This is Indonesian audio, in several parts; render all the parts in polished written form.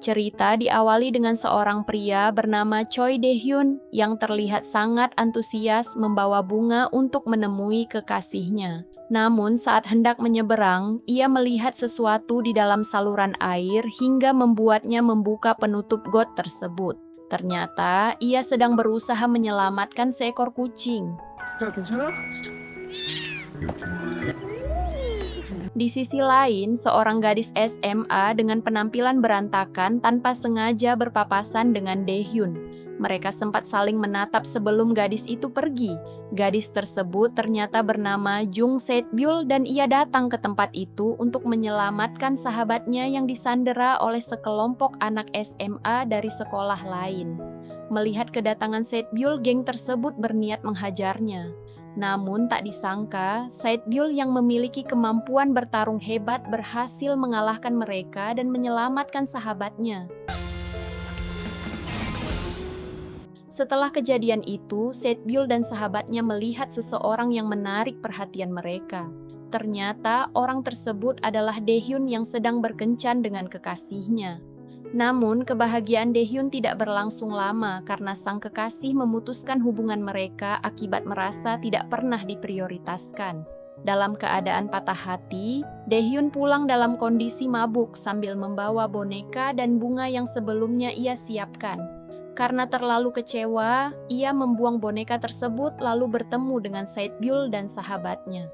Cerita diawali dengan seorang pria bernama Choi Dae-hyun yang terlihat sangat antusias membawa bunga untuk menemui kekasihnya. Namun saat hendak menyeberang, ia melihat sesuatu di dalam saluran air hingga membuatnya membuka penutup got tersebut. Ternyata ia sedang berusaha menyelamatkan seekor kucing. 야, 괜찮아? Di sisi lain, seorang gadis SMA dengan penampilan berantakan tanpa sengaja berpapasan dengan Dae-hyun. Mereka sempat saling menatap sebelum gadis itu pergi. Gadis tersebut ternyata bernama Jung Se-byul dan ia datang ke tempat itu untuk menyelamatkan sahabatnya yang disandera oleh sekelompok anak SMA dari sekolah lain. Melihat kedatangan Se-byul, geng tersebut berniat menghajarnya. Namun tak disangka, Se-byul yang memiliki kemampuan bertarung hebat berhasil mengalahkan mereka dan menyelamatkan sahabatnya. Setelah kejadian itu, Se-byul dan sahabatnya melihat seseorang yang menarik perhatian mereka. Ternyata orang tersebut adalah Dae-hyun yang sedang berkencan dengan kekasihnya. Namun, kebahagiaan Dae-hyun tidak berlangsung lama karena sang kekasih memutuskan hubungan mereka akibat merasa tidak pernah diprioritaskan. Dalam keadaan patah hati, Dae-hyun pulang dalam kondisi mabuk sambil membawa boneka dan bunga yang sebelumnya ia siapkan. Karena terlalu kecewa, ia membuang boneka tersebut lalu bertemu dengan Se-byul dan sahabatnya.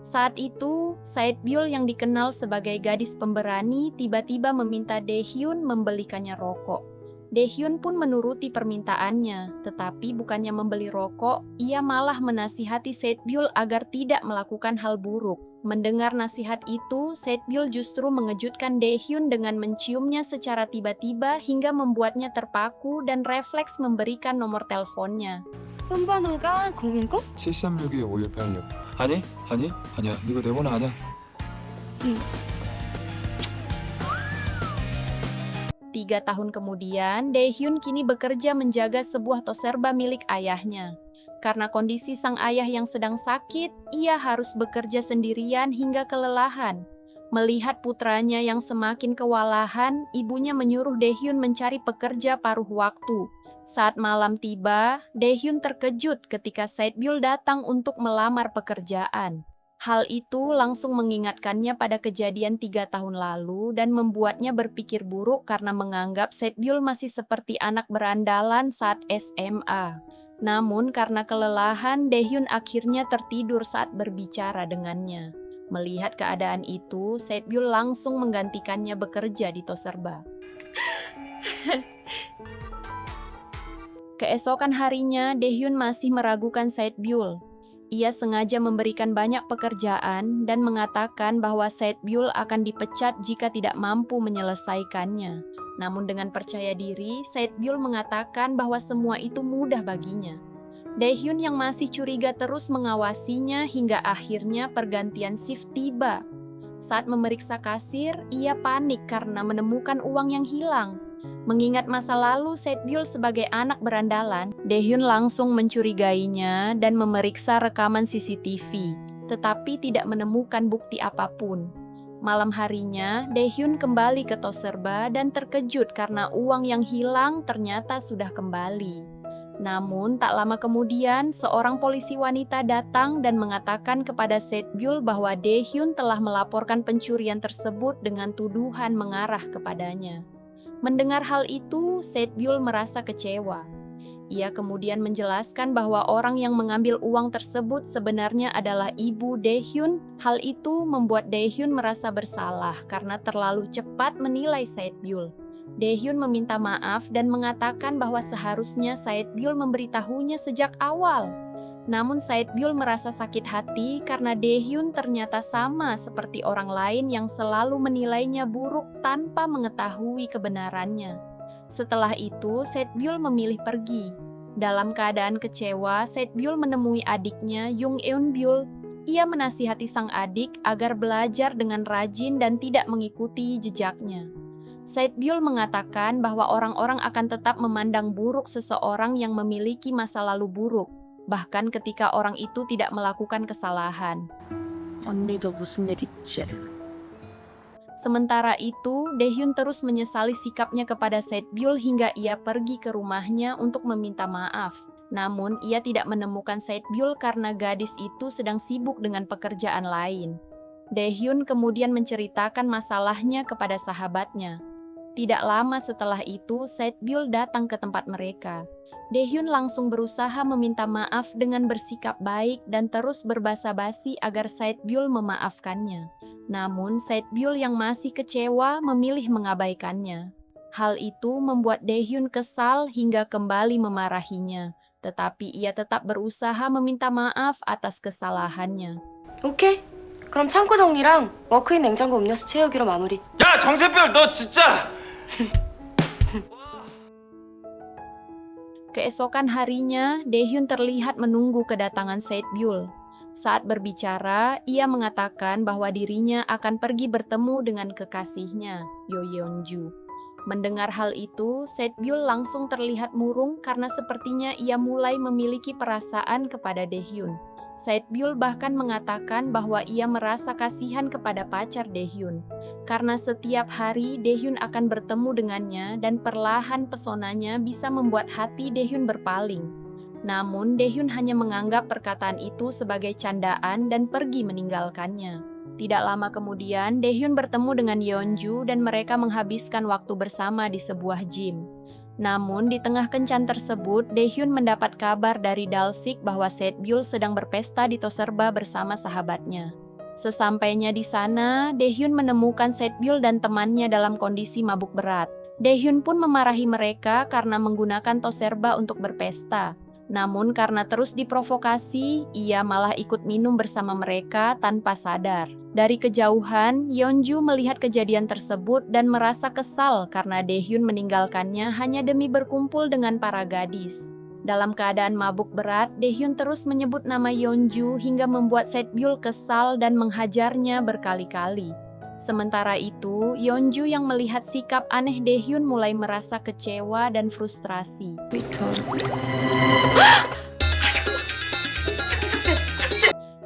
Saat itu, Se-byul yang dikenal sebagai gadis pemberani tiba-tiba meminta Dae-hyun membelikannya rokok. Dae-hyun pun menuruti permintaannya, tetapi bukannya membeli rokok, ia malah menasihati Se-byul agar tidak melakukan hal buruk. Mendengar nasihat itu, Se-byul justru mengejutkan Dae-hyun dengan menciumnya secara tiba-tiba hingga membuatnya terpaku dan refleks memberikan nomor teleponnya. 번번호가 010? 736에 5186. 아니야. 이거 내 번호 아니야. 3 tahun kemudian, Dae-hyun kini bekerja menjaga sebuah toserba milik ayahnya. Karena kondisi sang ayah yang sedang sakit, ia harus bekerja sendirian hingga kelelahan. Melihat putranya yang semakin kewalahan, ibunya menyuruh Dae-hyun mencari pekerja paruh waktu. Saat malam tiba, Dae-hyun terkejut ketika Se-byul datang untuk melamar pekerjaan. Hal itu langsung mengingatkannya pada kejadian 3 tahun lalu dan membuatnya berpikir buruk karena menganggap Se-byul masih seperti anak berandalan saat SMA. Namun karena kelelahan, Dae-hyun akhirnya tertidur saat berbicara dengannya. Melihat keadaan itu, Se-byul langsung menggantikannya bekerja di toserba. Keesokan harinya, Dae-hyun masih meragukan Se-byul. Ia sengaja memberikan banyak pekerjaan dan mengatakan bahwa Se-byul akan dipecat jika tidak mampu menyelesaikannya. Namun dengan percaya diri, Se-byul mengatakan bahwa semua itu mudah baginya. Dae-hyun yang masih curiga terus mengawasinya hingga akhirnya pergantian shift tiba. Saat memeriksa kasir, ia panik karena menemukan uang yang hilang. Mengingat masa lalu Se-byul sebagai anak berandalan, Dae-hyun langsung mencurigainya dan memeriksa rekaman CCTV, tetapi tidak menemukan bukti apapun. Malam harinya, Dae-hyun kembali ke toserba dan terkejut karena uang yang hilang ternyata sudah kembali. Namun, tak lama kemudian, seorang polisi wanita datang dan mengatakan kepada Se-byul bahwa Dae-hyun telah melaporkan pencurian tersebut dengan tuduhan mengarah kepadanya. Mendengar hal itu, Se-byul merasa kecewa. Ia kemudian menjelaskan bahwa orang yang mengambil uang tersebut sebenarnya adalah ibu Dae-hyun. Hal itu membuat Dae-hyun merasa bersalah karena terlalu cepat menilai Se-byul. Dae-hyun meminta maaf dan mengatakan bahwa seharusnya Se-byul memberitahunya sejak awal. Namun Se-byul merasa sakit hati karena Dae-hyun ternyata sama seperti orang lain yang selalu menilainya buruk tanpa mengetahui kebenarannya. Setelah itu, Se-byul memilih pergi. Dalam keadaan kecewa, Se-byul menemui adiknya Jung Eun-byul. Ia menasihati sang adik agar belajar dengan rajin dan tidak mengikuti jejaknya. Se-byul mengatakan bahwa orang-orang akan tetap memandang buruk seseorang yang memiliki masa lalu buruk, bahkan ketika orang itu tidak melakukan kesalahan. 언니도 무슨 일 있지? Sementara itu, Daehyun terus menyesali sikapnya kepada Sae-byul hingga ia pergi ke rumahnya untuk meminta maaf. Namun, ia tidak menemukan Sae-byul karena gadis itu sedang sibuk dengan pekerjaan lain. Daehyun kemudian menceritakan masalahnya kepada sahabatnya. Tidak lama setelah itu, Sae-byul datang ke tempat mereka. Daehyun langsung berusaha meminta maaf dengan bersikap baik dan terus berbasa-basi agar Sae-byul memaafkannya. Namun, Sae-byul yang masih kecewa memilih mengabaikannya. Hal itu membuat Daehyun kesal hingga kembali memarahinya, tetapi ia tetap berusaha meminta maaf atas kesalahannya. 오케이. 그럼 창고 정리랑 워크인 냉장고 음료수 채우기로 마무리. 야 정세별 너 진짜. Keesokan harinya, Daehyun terlihat menunggu kedatangan Sae-byul. Saat berbicara, ia mengatakan bahwa dirinya akan pergi bertemu dengan kekasihnya, Yo Yeonju. Mendengar hal itu, Sae-byul langsung terlihat murung karena sepertinya ia mulai memiliki perasaan kepada Daehyun. Sae-byul bahkan mengatakan bahwa ia merasa kasihan kepada pacar Daehyun. Karena setiap hari Daehyun akan bertemu dengannya dan perlahan pesonanya bisa membuat hati Daehyun berpaling. Namun Daehyun hanya menganggap perkataan itu sebagai candaan dan pergi meninggalkannya. Tidak lama kemudian, Daehyun bertemu dengan Yeonju dan mereka menghabiskan waktu bersama di sebuah gym. Namun, di tengah kencan tersebut, Daehyun mendapat kabar dari Dalsik bahwa Sae-byul sedang berpesta di Toserba bersama sahabatnya. Sesampainya di sana, Daehyun menemukan Sae-byul dan temannya dalam kondisi mabuk berat. Daehyun pun memarahi mereka karena menggunakan Toserba untuk berpesta. Namun karena terus diprovokasi, ia malah ikut minum bersama mereka tanpa sadar. Dari kejauhan, Yeonju melihat kejadian tersebut dan merasa kesal karena Daehyun meninggalkannya hanya demi berkumpul dengan para gadis. Dalam keadaan mabuk berat, Daehyun terus menyebut nama Yeonju hingga membuat Sae-byul kesal dan menghajarnya berkali-kali. Sementara itu, Yeonju yang melihat sikap aneh Daehyun mulai merasa kecewa dan frustrasi.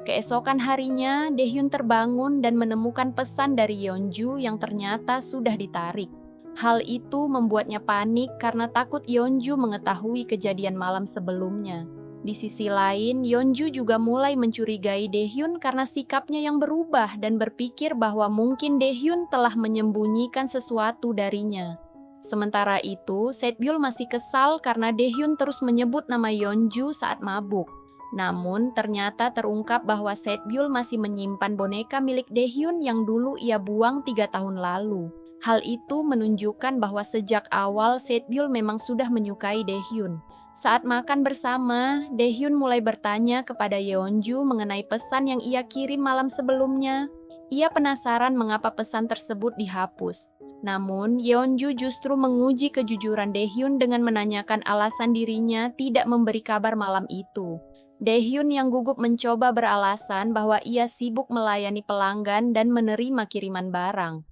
Keesokan harinya, Daehyun terbangun dan menemukan pesan dari Yeonju yang ternyata sudah ditarik. Hal itu membuatnya panik karena takut Yeonju mengetahui kejadian malam sebelumnya. Di sisi lain, Yeonju juga mulai mencurigai Daehyun karena sikapnya yang berubah dan berpikir bahwa mungkin Daehyun telah menyembunyikan sesuatu darinya. Sementara itu, Sae-byul masih kesal karena Daehyun terus menyebut nama Yeonju saat mabuk. Namun, ternyata terungkap bahwa Sae-byul masih menyimpan boneka milik Daehyun yang dulu ia buang 3 tahun lalu. Hal itu menunjukkan bahwa sejak awal Sae-byul memang sudah menyukai Daehyun. Saat makan bersama, Daehyun mulai bertanya kepada Yeonju mengenai pesan yang ia kirim malam sebelumnya. Ia penasaran mengapa pesan tersebut dihapus. Namun, Yeonju justru menguji kejujuran Daehyun dengan menanyakan alasan dirinya tidak memberi kabar malam itu. Daehyun yang gugup mencoba beralasan bahwa ia sibuk melayani pelanggan dan menerima kiriman barang.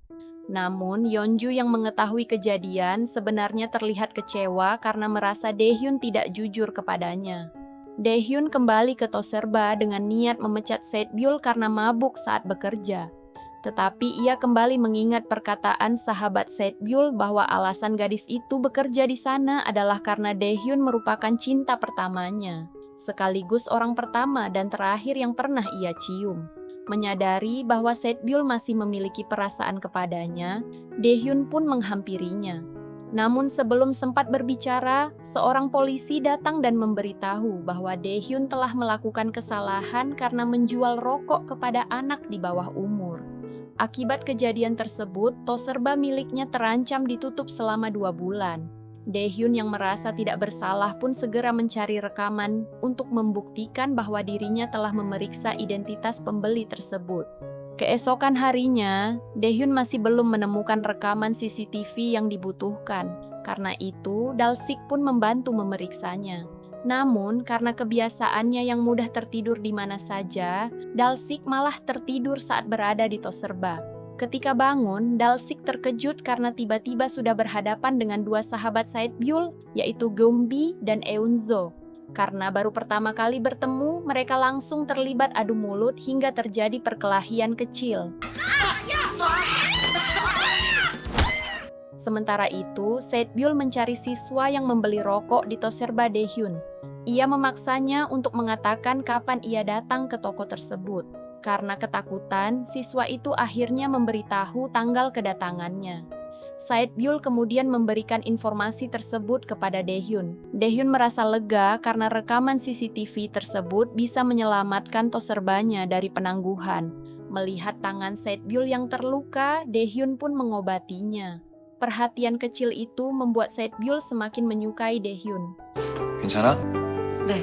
Namun, Yeonju yang mengetahui kejadian sebenarnya terlihat kecewa karena merasa Daehyun tidak jujur kepadanya. Daehyun kembali ke Toserba dengan niat memecat Sae-byul karena mabuk saat bekerja. Tetapi ia kembali mengingat perkataan sahabat Sae-byul bahwa alasan gadis itu bekerja di sana adalah karena Daehyun merupakan cinta pertamanya, sekaligus orang pertama dan terakhir yang pernah ia cium. Menyadari bahwa Sae-byul masih memiliki perasaan kepadanya, Daehyun pun menghampirinya. Namun sebelum sempat berbicara, seorang polisi datang dan memberitahu bahwa Daehyun telah melakukan kesalahan karena menjual rokok kepada anak di bawah umur. Akibat kejadian tersebut, Toserba miliknya terancam ditutup selama 2 bulan. Daehyun yang merasa tidak bersalah pun segera mencari rekaman untuk membuktikan bahwa dirinya telah memeriksa identitas pembeli tersebut. Keesokan harinya, Daehyun masih belum menemukan rekaman CCTV yang dibutuhkan. Karena itu, Dalsik pun membantu memeriksanya. Namun, karena kebiasaannya yang mudah tertidur di mana saja, Dalsik malah tertidur saat berada di Toserba. Ketika bangun, Dalsik terkejut karena tiba-tiba sudah berhadapan dengan 2 sahabat Sae-byul, yaitu Geumbi dan Eunzo. Karena baru pertama kali bertemu, mereka langsung terlibat adu mulut hingga terjadi perkelahian kecil. Sementara itu, Sae-byul mencari siswa yang membeli rokok di Toserba Daehyun. Ia memaksanya untuk mengatakan kapan ia datang ke toko tersebut. Karena ketakutan, siswa itu akhirnya memberitahu tanggal kedatangannya. Sae-byul kemudian memberikan informasi tersebut kepada Daehyun. Daehyun merasa lega karena rekaman CCTV tersebut bisa menyelamatkan Toserbanya dari penangguhan. Melihat tangan Sae-byul yang terluka, Daehyun pun mengobatinya. Perhatian kecil itu membuat Sae-byul semakin menyukai Daehyun. 괜찮아? 네.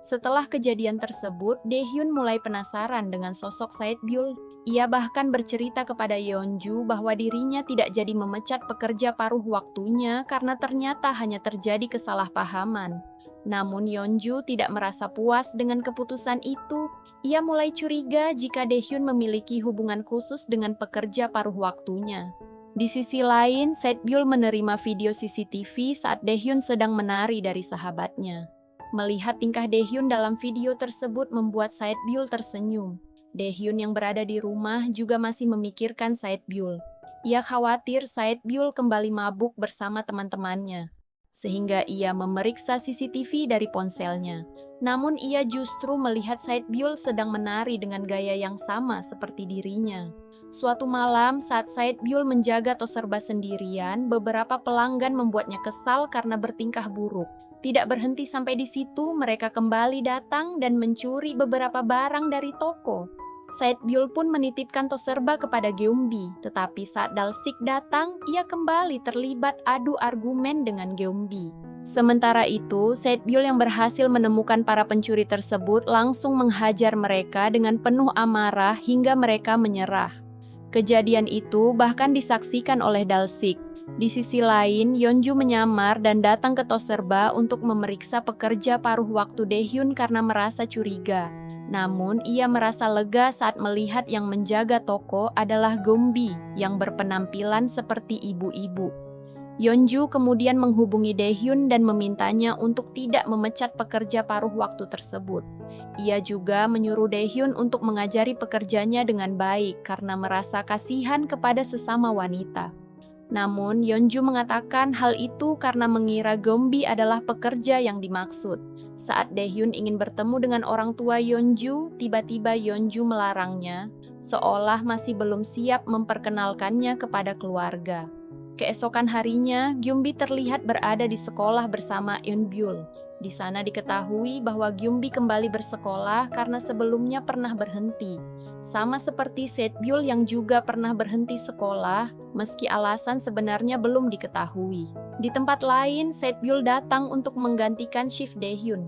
Setelah kejadian tersebut, Daehyun mulai penasaran dengan sosok Sae-byul. Ia bahkan bercerita kepada Yeonju bahwa dirinya tidak jadi memecat pekerja paruh waktunya karena ternyata hanya terjadi kesalahpahaman. Namun Yeonju tidak merasa puas dengan keputusan itu. Ia mulai curiga jika Daehyun memiliki hubungan khusus dengan pekerja paruh waktunya. Di sisi lain, Sae-byul menerima video CCTV saat Daehyun sedang menari dari sahabatnya. Melihat tingkah Daehyun dalam video tersebut membuat Sae-byul tersenyum. Daehyun yang berada di rumah juga masih memikirkan Sae-byul. Ia khawatir Sae-byul kembali mabuk bersama teman-temannya, sehingga ia memeriksa CCTV dari ponselnya. Namun ia justru melihat Sae-byul sedang menari dengan gaya yang sama seperti dirinya. Suatu malam saat Sae-byul menjaga Toserba sendirian, beberapa pelanggan membuatnya kesal karena bertingkah buruk. Tidak berhenti sampai di situ, mereka kembali datang dan mencuri beberapa barang dari toko. Sae-byul pun menitipkan Toserba kepada Geumbi, tetapi saat Dalsik datang, ia kembali terlibat adu argumen dengan Geumbi. Sementara itu, Sae-byul yang berhasil menemukan para pencuri tersebut langsung menghajar mereka dengan penuh amarah hingga mereka menyerah. Kejadian itu bahkan disaksikan oleh Dalsik. Di sisi lain, Yeonju menyamar dan datang ke Toserba untuk memeriksa pekerja paruh waktu Daehyun karena merasa curiga. Namun, ia merasa lega saat melihat yang menjaga toko adalah Geumbi yang berpenampilan seperti ibu-ibu. Yeonju kemudian menghubungi Daehyun dan memintanya untuk tidak memecat pekerja paruh waktu tersebut. Ia juga menyuruh Daehyun untuk mengajari pekerjanya dengan baik karena merasa kasihan kepada sesama wanita. Namun, Yeonju mengatakan hal itu karena mengira Geumbi adalah pekerja yang dimaksud. Saat Daehyun ingin bertemu dengan orang tua Yeonju, tiba-tiba Yeonju melarangnya, seolah masih belum siap memperkenalkannya kepada keluarga. Keesokan harinya, Geumbi terlihat berada di sekolah bersama Eunbyul. Di sana diketahui bahwa Geumbi kembali bersekolah karena sebelumnya pernah berhenti. Sama seperti Sae-byul yang juga pernah berhenti sekolah, meski alasan sebenarnya belum diketahui. Di tempat lain, Sae-byul datang untuk menggantikan shift Daehyun.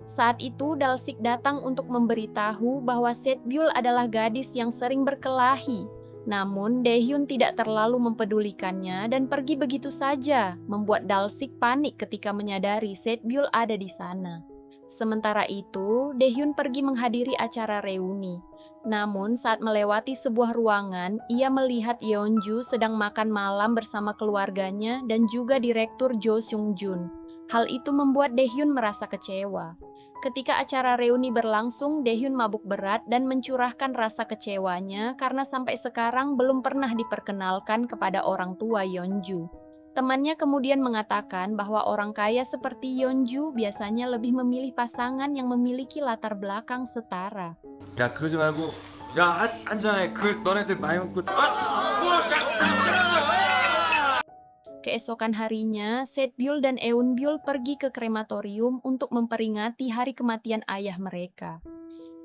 Saat itu, Dalsik datang untuk memberitahu bahwa Sae-byul adalah gadis yang sering berkelahi. Namun, Daehyun tidak terlalu mempedulikannya dan pergi begitu saja, membuat Dalsik panik ketika menyadari Sae-byul ada di sana. Sementara itu, Daehyun pergi menghadiri acara reuni. Namun, saat melewati sebuah ruangan, ia melihat Yeonju sedang makan malam bersama keluarganya dan juga Direktur Jo Seung-jun. Hal itu membuat Daehyun merasa kecewa. Ketika acara reuni berlangsung, Daehyun mabuk berat dan mencurahkan rasa kecewanya karena sampai sekarang belum pernah diperkenalkan kepada orang tua Yeonju. Temannya kemudian mengatakan bahwa orang kaya seperti Yeonju biasanya lebih memilih pasangan yang memiliki latar belakang setara. 야 그러지 말고 야 한잔해 그 너네들 많이 먹고 Keesokan harinya, Sae-byul dan Eunbyul pergi ke krematorium untuk memperingati hari kematian ayah mereka.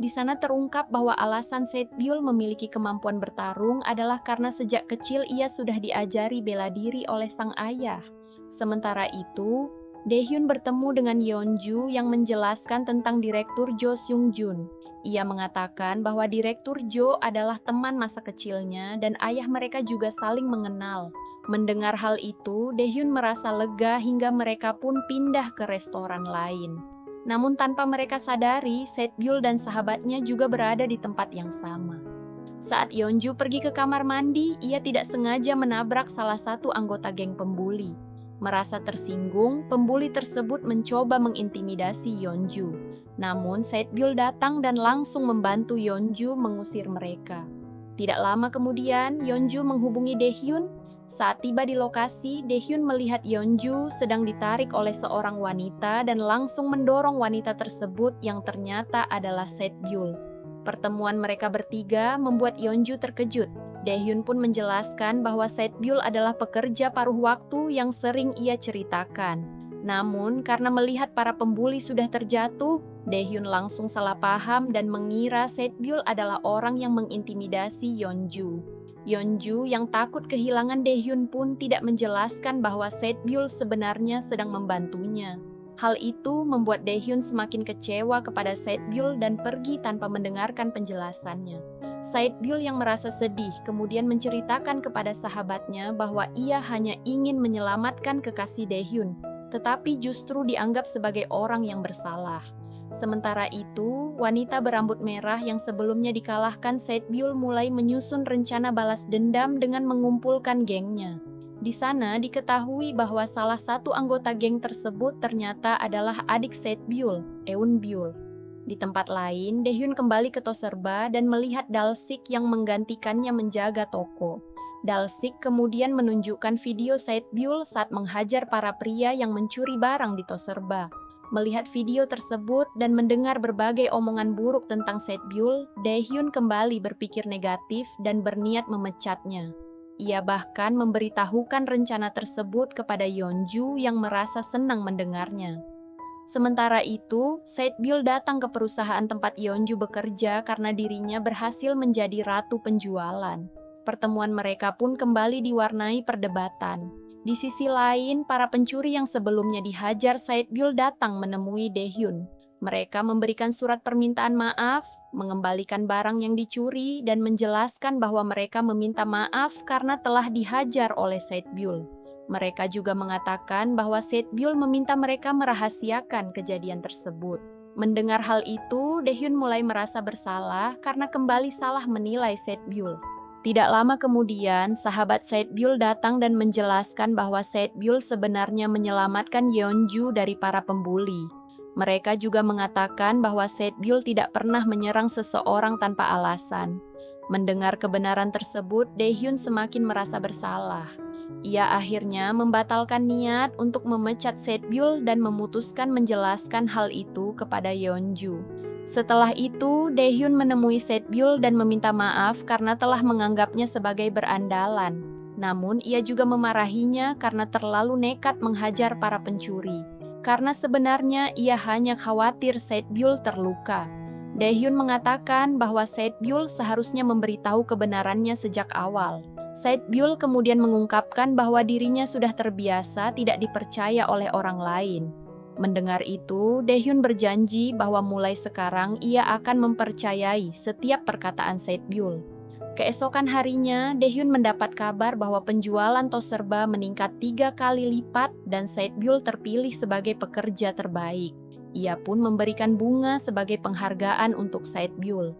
Di sana terungkap bahwa alasan Sae-byul memiliki kemampuan bertarung adalah karena sejak kecil ia sudah diajari bela diri oleh sang ayah. Sementara itu, Daehyun bertemu dengan Yeonju yang menjelaskan tentang Direktur Jo Seung-jun. Ia mengatakan bahwa Direktur Jo adalah teman masa kecilnya dan ayah mereka juga saling mengenal. Mendengar hal itu, Daehyun merasa lega hingga mereka pun pindah ke restoran lain. Namun tanpa mereka sadari, Sae-byul dan sahabatnya juga berada di tempat yang sama. Saat Yeonju pergi ke kamar mandi, ia tidak sengaja menabrak salah satu anggota geng pembuli. Merasa tersinggung, pembuli tersebut mencoba mengintimidasi Yeonju. Namun Sae-byul datang dan langsung membantu Yeonju mengusir mereka. Tidak lama kemudian, Yeonju menghubungi Daehyun. Saat tiba di lokasi, Daehyun melihat Yeonju sedang ditarik oleh seorang wanita dan langsung mendorong wanita tersebut yang ternyata adalah Setbyul. Pertemuan mereka bertiga membuat Yeonju terkejut. Daehyun pun menjelaskan bahwa Setbyul adalah pekerja paruh waktu yang sering ia ceritakan. Namun, karena melihat para pembuli sudah terjatuh, Daehyun langsung salah paham dan mengira Setbyul adalah orang yang mengintimidasi Yeonju. Yeonju yang takut kehilangan Daehyun pun tidak menjelaskan bahwa Setbyul sebenarnya sedang membantunya. Hal itu membuat Daehyun semakin kecewa kepada Setbyul dan pergi tanpa mendengarkan penjelasannya. Setbyul yang merasa sedih kemudian menceritakan kepada sahabatnya bahwa ia hanya ingin menyelamatkan kekasih Daehyun, tetapi justru dianggap sebagai orang yang bersalah. Sementara itu, wanita berambut merah yang sebelumnya dikalahkan Setbyul mulai menyusun rencana balas dendam dengan mengumpulkan gengnya. Di sana diketahui bahwa salah satu anggota geng tersebut ternyata adalah adik Setbyul, Eunbyul. Di tempat lain, Daehyun kembali ke Toserba dan melihat Dalsik yang menggantikannya menjaga toko. Dalsik kemudian menunjukkan video Setbyul saat menghajar para pria yang mencuri barang di Toserba. Melihat video tersebut dan mendengar berbagai omongan buruk tentang Setbyul, Daehyun kembali berpikir negatif dan berniat memecatnya. Ia bahkan memberitahukan rencana tersebut kepada Yeonju yang merasa senang mendengarnya. Sementara itu, Setbyul datang ke perusahaan tempat Yeonju bekerja karena dirinya berhasil menjadi ratu penjualan. Pertemuan mereka pun kembali diwarnai perdebatan. Di sisi lain, para pencuri yang sebelumnya dihajar Setbyul datang menemui Daehyun. Mereka memberikan surat permintaan maaf, mengembalikan barang yang dicuri, dan menjelaskan bahwa mereka meminta maaf karena telah dihajar oleh Setbyul. Mereka juga mengatakan bahwa Setbyul meminta mereka merahasiakan kejadian tersebut. Mendengar hal itu, Daehyun mulai merasa bersalah karena kembali salah menilai Setbyul. Tidak lama kemudian, sahabat Setbyul datang dan menjelaskan bahwa Setbyul sebenarnya menyelamatkan Yeonju dari para pembuli. Mereka juga mengatakan bahwa Setbyul tidak pernah menyerang seseorang tanpa alasan. Mendengar kebenaran tersebut, Daehyun semakin merasa bersalah. Ia akhirnya membatalkan niat untuk memecat Setbyul dan memutuskan menjelaskan hal itu kepada Yeonju. Setelah itu, Daehyun menemui Setbyul dan meminta maaf karena telah menganggapnya sebagai berandalan. Namun, ia juga memarahinya karena terlalu nekat menghajar para pencuri. Karena sebenarnya ia hanya khawatir Setbyul terluka. Daehyun mengatakan bahwa Setbyul seharusnya memberitahu kebenarannya sejak awal. Setbyul kemudian mengungkapkan bahwa dirinya sudah terbiasa tidak dipercaya oleh orang lain. Mendengar itu, Daehyun berjanji bahwa mulai sekarang ia akan mempercayai setiap perkataan Setbyul. Keesokan harinya, Daehyun mendapat kabar bahwa penjualan Toserba meningkat 3 kali lipat dan Setbyul terpilih sebagai pekerja terbaik. Ia pun memberikan bunga sebagai penghargaan untuk Setbyul.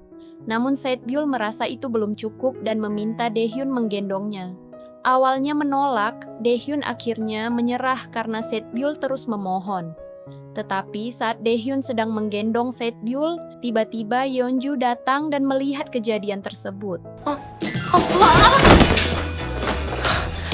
Namun Setbyul merasa itu belum cukup dan meminta Daehyun menggendongnya. Awalnya menolak, Daehyun akhirnya menyerah karena Setbyul terus memohon. Tetapi saat Daehyun sedang menggendong Setbyul, tiba-tiba Yeonju datang dan melihat kejadian tersebut.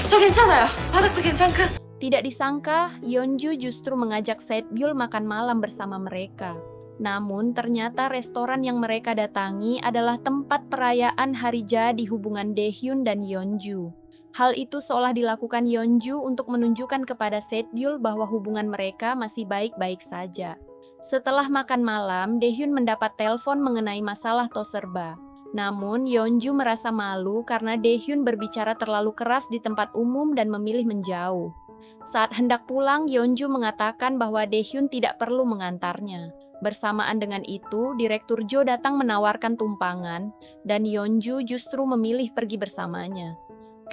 저 괜찮아요. 바닥도 괜찮고. Tidak disangka, Yeonju justru mengajak Setbyul makan malam bersama mereka. Namun ternyata restoran yang mereka datangi adalah tempat perayaan hari jadi hubungan Daehyun dan Yeonju. Hal itu seolah dilakukan Yeonju untuk menunjukkan kepada Setbyul bahwa hubungan mereka masih baik-baik saja. Setelah makan malam, Daehyun mendapat telepon mengenai masalah Toserba. Namun, Yeonju merasa malu karena Daehyun berbicara terlalu keras di tempat umum dan memilih menjauh. Saat hendak pulang, Yeonju mengatakan bahwa Daehyun tidak perlu mengantarnya. Bersamaan dengan itu, Direktur Jo datang menawarkan tumpangan, dan Yeonju justru memilih pergi bersamanya.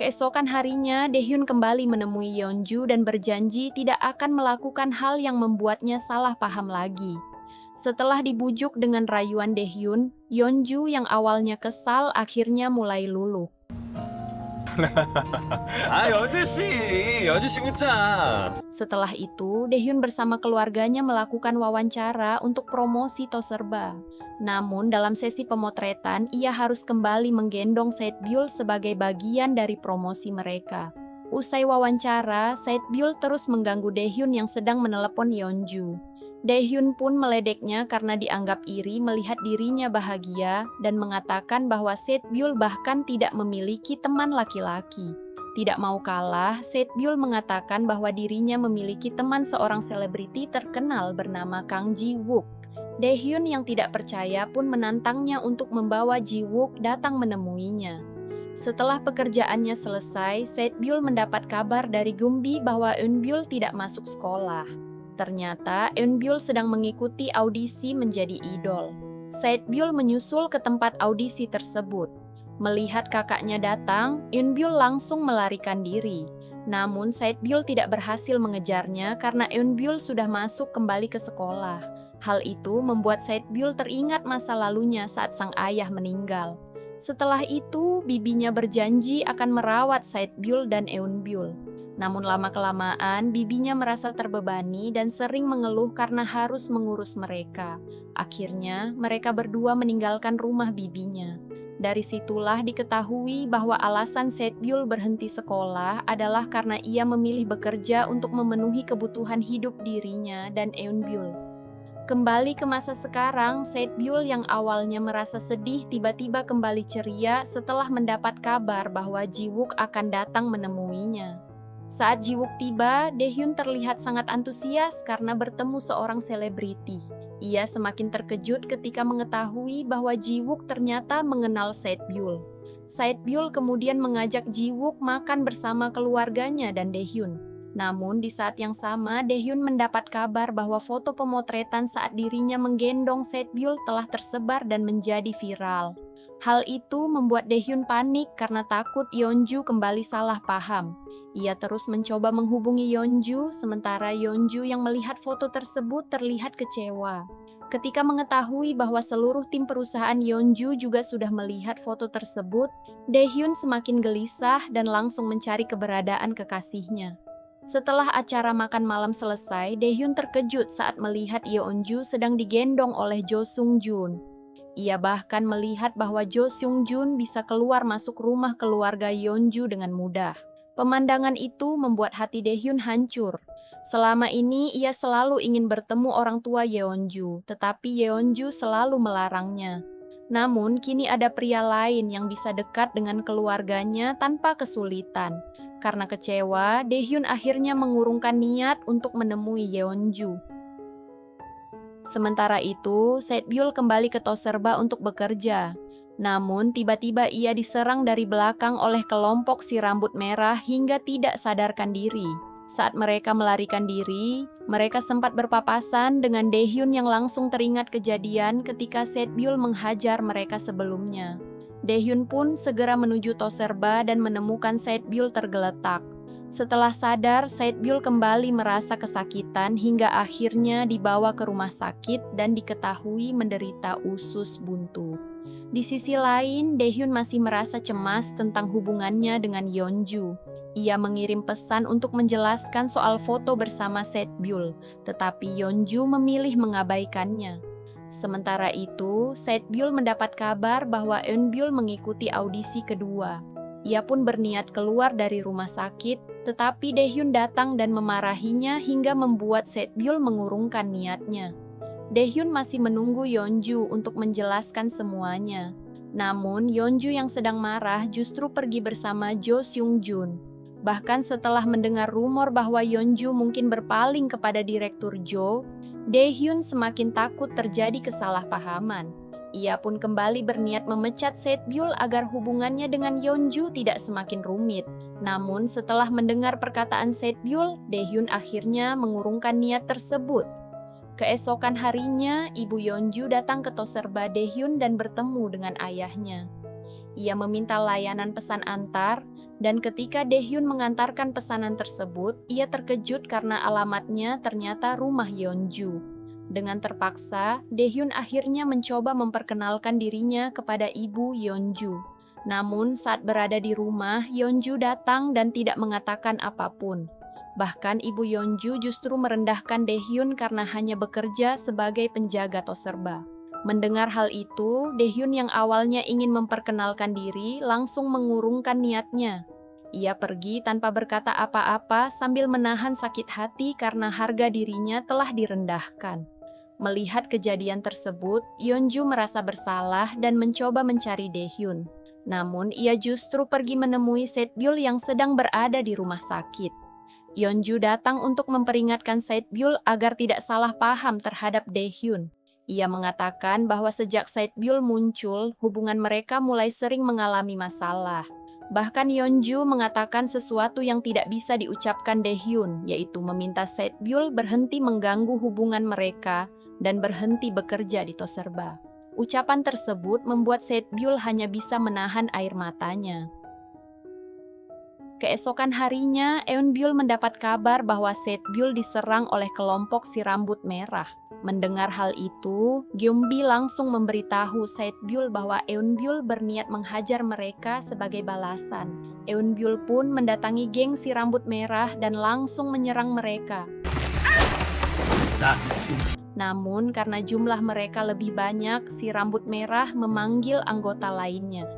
Keesokan harinya, Daehyun kembali menemui Yeonju dan berjanji tidak akan melakukan hal yang membuatnya salah paham lagi. Setelah dibujuk dengan rayuan Daehyun, Yeonju yang awalnya kesal akhirnya mulai luluh. 여주씨 문자. Setelah itu, Daehyun bersama keluarganya melakukan wawancara untuk promosi Toserba. Namun dalam sesi pemotretan, ia harus kembali menggendong Setbyul sebagai bagian dari promosi mereka. Usai wawancara, Sae-byul terus mengganggu Daehyun yang sedang menelepon Yeonju. Daehyun pun meledeknya karena dianggap iri melihat dirinya bahagia dan mengatakan bahwa Sae-byul bahkan tidak memiliki teman laki-laki. Tidak mau kalah, Sae-byul mengatakan bahwa dirinya memiliki teman seorang selebriti terkenal bernama Kang Ji-wook. Daehyun yang tidak percaya pun menantangnya untuk membawa Ji-wook datang menemuinya. Setelah pekerjaannya selesai, Sae-byul mendapat kabar dari Gumbi bahwa Eun-byul tidak masuk sekolah. Ternyata Eun-byul sedang mengikuti audisi menjadi idol. Sae-byul menyusul ke tempat audisi tersebut. Melihat kakaknya datang, Eun-byul langsung melarikan diri. Namun Sae-byul tidak berhasil mengejarnya karena Eun-byul sudah masuk kembali ke sekolah. Hal itu membuat Sae-byul teringat masa lalunya saat sang ayah meninggal. Setelah itu, bibinya berjanji akan merawat Sae-byul dan Eun-byul. Namun lama-kelamaan, bibinya merasa terbebani dan sering mengeluh karena harus mengurus mereka. Akhirnya, mereka berdua meninggalkan rumah bibinya. Dari situlah diketahui bahwa alasan Sae-byul berhenti sekolah adalah karena ia memilih bekerja untuk memenuhi kebutuhan hidup dirinya dan Eun-byul. Kembali ke masa sekarang, Sae-byul yang awalnya merasa sedih tiba-tiba kembali ceria setelah mendapat kabar bahwa Ji-wook akan datang menemuinya. Saat Ji-wook tiba, Daehyun terlihat sangat antusias karena bertemu seorang selebriti. Ia semakin terkejut ketika mengetahui bahwa Ji-wook ternyata mengenal Sae-byul. Sae-byul kemudian mengajak Ji-wook makan bersama keluarganya dan Daehyun. Namun di saat yang sama, Daehyun mendapat kabar bahwa foto pemotretan saat dirinya menggendong Sae-byul telah tersebar dan menjadi viral. Hal itu membuat Daehyun panik karena takut Yeonju kembali salah paham. Ia terus mencoba menghubungi Yeonju, sementara Yeonju yang melihat foto tersebut terlihat kecewa. Ketika mengetahui bahwa seluruh tim perusahaan Yeonju juga sudah melihat foto tersebut, Daehyun semakin gelisah dan langsung mencari keberadaan kekasihnya. Setelah acara makan malam selesai, Daehyun terkejut saat melihat Yeonju sedang digendong oleh Jo Sung-jun. Ia bahkan melihat bahwa Jo Sung-jun bisa keluar masuk rumah keluarga Yeonju dengan mudah. Pemandangan itu membuat hati Daehyun hancur. Selama ini ia selalu ingin bertemu orang tua Yeonju, tetapi Yeonju selalu melarangnya. Namun kini ada pria lain yang bisa dekat dengan keluarganya tanpa kesulitan. Karena kecewa, Daehyun akhirnya mengurungkan niat untuk menemui Yeonju. Sementara itu, Sae-byul kembali ke Toserba untuk bekerja. Namun tiba-tiba ia diserang dari belakang oleh kelompok si rambut merah hingga tidak sadarkan diri. Saat mereka melarikan diri, mereka sempat berpapasan dengan Daehyun yang langsung teringat kejadian ketika Sae-byul menghajar mereka sebelumnya. Daehyun pun segera menuju Toserba dan menemukan Sae-byul tergeletak. Setelah sadar, Sae-byul kembali merasa kesakitan hingga akhirnya dibawa ke rumah sakit dan diketahui menderita usus buntu. Di sisi lain, Daehyun masih merasa cemas tentang hubungannya dengan Yeonju. Ia mengirim pesan untuk menjelaskan soal foto bersama Sae-byul, tetapi Yeonju memilih mengabaikannya. Sementara itu, Sae-byul mendapat kabar bahwa Eun-byul mengikuti audisi kedua. Ia pun berniat keluar dari rumah sakit, tetapi Daehyun datang dan memarahinya hingga membuat Sae-byul mengurungkan niatnya. Daehyun masih menunggu Yeonju untuk menjelaskan semuanya. Namun, Yeonju yang sedang marah justru pergi bersama Jo Seung-jun. Bahkan setelah mendengar rumor bahwa Yeonju mungkin berpaling kepada Direktur Jo, Daehyun semakin takut terjadi kesalahpahaman. Ia pun kembali berniat memecat Sae-byul agar hubungannya dengan Yeonju tidak semakin rumit. Namun setelah mendengar perkataan Sae-byul, Daehyun akhirnya mengurungkan niat tersebut. Keesokan harinya, Ibu Yeonju datang ke Toserba Daehyun dan bertemu dengan ayahnya. Ia meminta layanan pesan antar, dan ketika Daehyun mengantarkan pesanan tersebut, ia terkejut karena alamatnya ternyata rumah Yeonju. Dengan terpaksa, Daehyun akhirnya mencoba memperkenalkan dirinya kepada Ibu Yeonju. Namun saat berada di rumah, Yeonju datang dan tidak mengatakan apapun. Bahkan Ibu Yeonju justru merendahkan Daehyun karena hanya bekerja sebagai penjaga Toserba. Mendengar hal itu, Daehyun yang awalnya ingin memperkenalkan diri langsung mengurungkan niatnya. Ia pergi tanpa berkata apa-apa sambil menahan sakit hati karena harga dirinya telah direndahkan. Melihat kejadian tersebut, Yeonju merasa bersalah dan mencoba mencari Daehyun. Namun, ia justru pergi menemui Setbyul yang sedang berada di rumah sakit. Yeonju datang untuk memperingatkan Setbyul agar tidak salah paham terhadap Daehyun. Ia mengatakan bahwa sejak Setbyul muncul, hubungan mereka mulai sering mengalami masalah. Bahkan Yeonju mengatakan sesuatu yang tidak bisa diucapkan Daehyun, yaitu meminta Setbyul berhenti mengganggu hubungan mereka dan berhenti bekerja di Toserba. Ucapan tersebut membuat Setbyul hanya bisa menahan air matanya. Keesokan harinya, Eunbyul mendapat kabar bahwa Setbyul diserang oleh kelompok si rambut merah. Mendengar hal itu, Gyeombi langsung memberitahu Setbyul bahwa Eunbyul berniat menghajar mereka sebagai balasan. Eunbyul pun mendatangi geng si rambut merah dan langsung menyerang mereka. Namun karena jumlah mereka lebih banyak, si rambut merah memanggil anggota lainnya.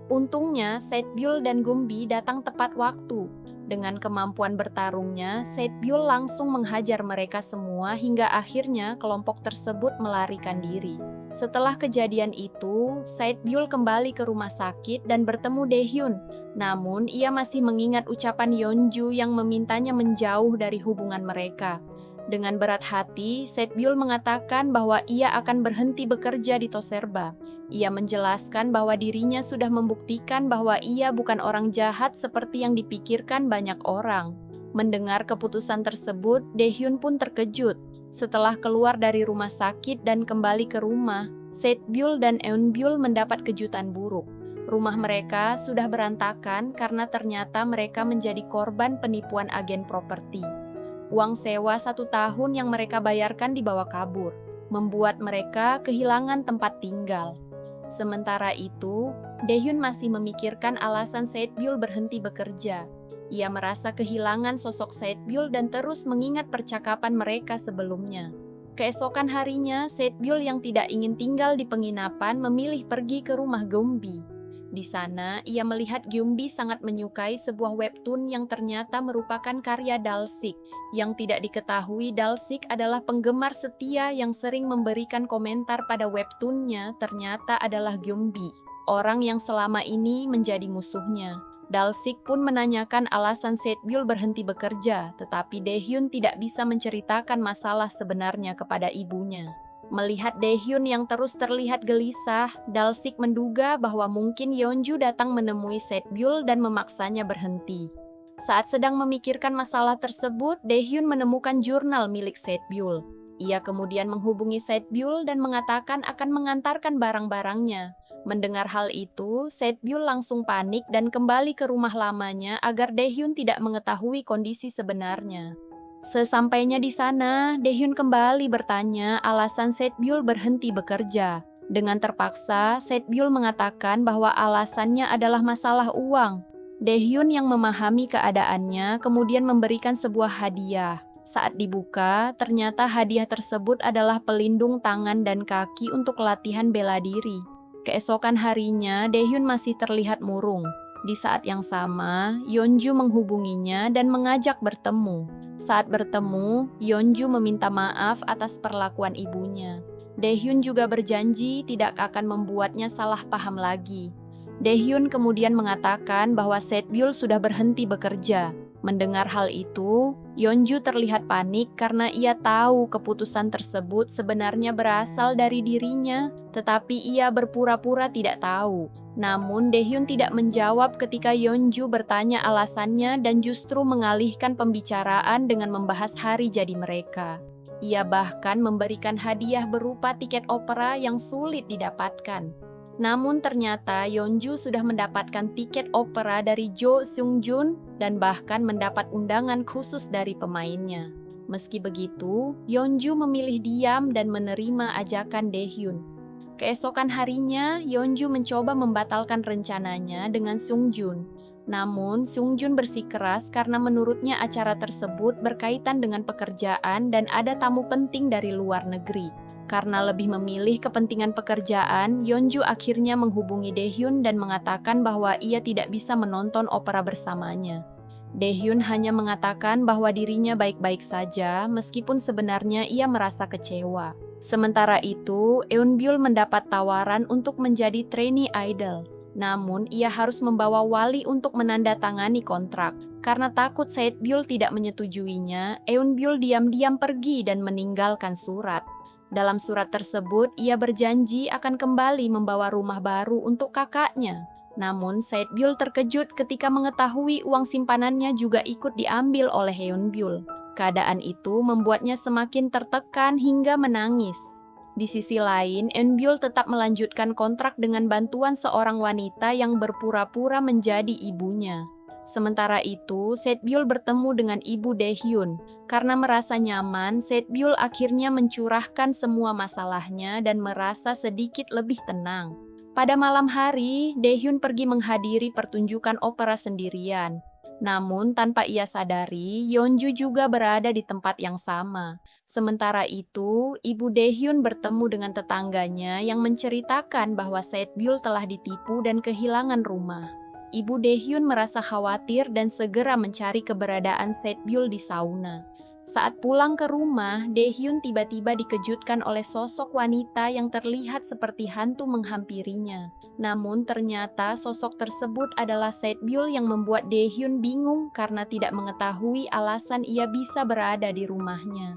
Untungnya, Setbyul dan Gyeombi datang tepat waktu. Dengan kemampuan bertarungnya, Setbyul langsung menghajar mereka semua hingga akhirnya kelompok tersebut melarikan diri. Setelah kejadian itu, Setbyul kembali ke rumah sakit dan bertemu Daehyun. Namun, ia masih mengingat ucapan Yeonju yang memintanya menjauh dari hubungan mereka. Dengan berat hati, Setbyul mengatakan bahwa ia akan berhenti bekerja di Toserba. Ia menjelaskan bahwa dirinya sudah membuktikan bahwa ia bukan orang jahat seperti yang dipikirkan banyak orang. Mendengar keputusan tersebut, Daehyun pun terkejut. Setelah keluar dari rumah sakit dan kembali ke rumah, Setbyul dan Eunbyul mendapat kejutan buruk. Rumah mereka sudah berantakan karena ternyata mereka menjadi korban penipuan agen properti. Uang sewa 1 tahun yang mereka bayarkan dibawa kabur, membuat mereka kehilangan tempat tinggal. Sementara itu, Daehyun masih memikirkan alasan Setbyul berhenti bekerja. Ia merasa kehilangan sosok Setbyul dan terus mengingat percakapan mereka sebelumnya. Keesokan harinya, Setbyul yang tidak ingin tinggal di penginapan memilih pergi ke rumah Gyeombi. Di sana, ia melihat Gyeombi sangat menyukai sebuah webtoon yang ternyata merupakan karya Dalsik. Yang tidak diketahui, Dalsik adalah penggemar setia yang sering memberikan komentar pada webtoonnya ternyata adalah Gyeombi, orang yang selama ini menjadi musuhnya. Dalsik pun menanyakan alasan Setbyul berhenti bekerja, tetapi Daehyun tidak bisa menceritakan masalah sebenarnya kepada ibunya. Melihat Daehyun yang terus terlihat gelisah, Dalsik menduga bahwa mungkin Yeonju datang menemui Setbyul dan memaksanya berhenti. Saat sedang memikirkan masalah tersebut, Daehyun menemukan jurnal milik Setbyul. Ia kemudian menghubungi Setbyul dan mengatakan akan mengantarkan barang-barangnya. Mendengar hal itu, Setbyul langsung panik dan kembali ke rumah lamanya agar Daehyun tidak mengetahui kondisi sebenarnya. Sesampainya di sana, Daehyun kembali bertanya alasan Setbyul berhenti bekerja. Dengan terpaksa, Setbyul mengatakan bahwa alasannya adalah masalah uang. Daehyun yang memahami keadaannya kemudian memberikan sebuah hadiah. Saat dibuka, ternyata hadiah tersebut adalah pelindung tangan dan kaki untuk latihan bela diri. Keesokan harinya, Daehyun masih terlihat murung. Di saat yang sama, Yeonju menghubunginya dan mengajak bertemu. Saat bertemu, Yeonju meminta maaf atas perlakuan ibunya. Daehyun juga berjanji tidak akan membuatnya salah paham lagi. Daehyun kemudian mengatakan bahwa Setbyul sudah berhenti bekerja. Mendengar hal itu, Yeonju terlihat panik karena ia tahu keputusan tersebut sebenarnya berasal dari dirinya, tetapi ia berpura-pura tidak tahu. Namun Daehyun tidak menjawab ketika Yeonju bertanya alasannya dan justru mengalihkan pembicaraan dengan membahas hari jadi mereka. Ia bahkan memberikan hadiah berupa tiket opera yang sulit didapatkan. Namun ternyata Yeonju sudah mendapatkan tiket opera dari Jo Seung-jun dan bahkan mendapat undangan khusus dari pemainnya. Meski begitu, Yeonju memilih diam dan menerima ajakan Daehyun. Keesokan harinya, Yeonju mencoba membatalkan rencananya dengan Seung-jun. Namun, Seung-jun bersikeras karena menurutnya acara tersebut berkaitan dengan pekerjaan dan ada tamu penting dari luar negeri. Karena lebih memilih kepentingan pekerjaan, Yeonju akhirnya menghubungi Daehyun dan mengatakan bahwa ia tidak bisa menonton opera bersamanya. Daehyun hanya mengatakan bahwa dirinya baik-baik saja, meskipun sebenarnya ia merasa kecewa. Sementara itu, Eunbyul mendapat tawaran untuk menjadi trainee idol. Namun, ia harus membawa wali untuk menandatangani kontrak. Karena takut Saebyul tidak menyetujuinya, Eunbyul diam-diam pergi dan meninggalkan surat. Dalam surat tersebut, ia berjanji akan kembali membawa rumah baru untuk kakaknya. Namun, Saebyul terkejut ketika mengetahui uang simpanannya juga ikut diambil oleh Eunbyul. Keadaan itu membuatnya semakin tertekan hingga menangis. Di sisi lain, Eunbyul tetap melanjutkan kontrak dengan bantuan seorang wanita yang berpura-pura menjadi ibunya. Sementara itu, Saebyul bertemu dengan ibu Daehyun. Karena merasa nyaman, Saebyul akhirnya mencurahkan semua masalahnya dan merasa sedikit lebih tenang. Pada malam hari, Daehyun pergi menghadiri pertunjukan opera sendirian. Namun, tanpa ia sadari, Yeonju juga berada di tempat yang sama. Sementara itu, ibu Daehyun bertemu dengan tetangganya yang menceritakan bahwa Saebyul telah ditipu dan kehilangan rumah. Ibu Daehyun merasa khawatir dan segera mencari keberadaan Saebyul di sauna. Saat pulang ke rumah, Daehyun tiba-tiba dikejutkan oleh sosok wanita yang terlihat seperti hantu menghampirinya. Namun ternyata sosok tersebut adalah Saebyul yang membuat Daehyun bingung karena tidak mengetahui alasan ia bisa berada di rumahnya.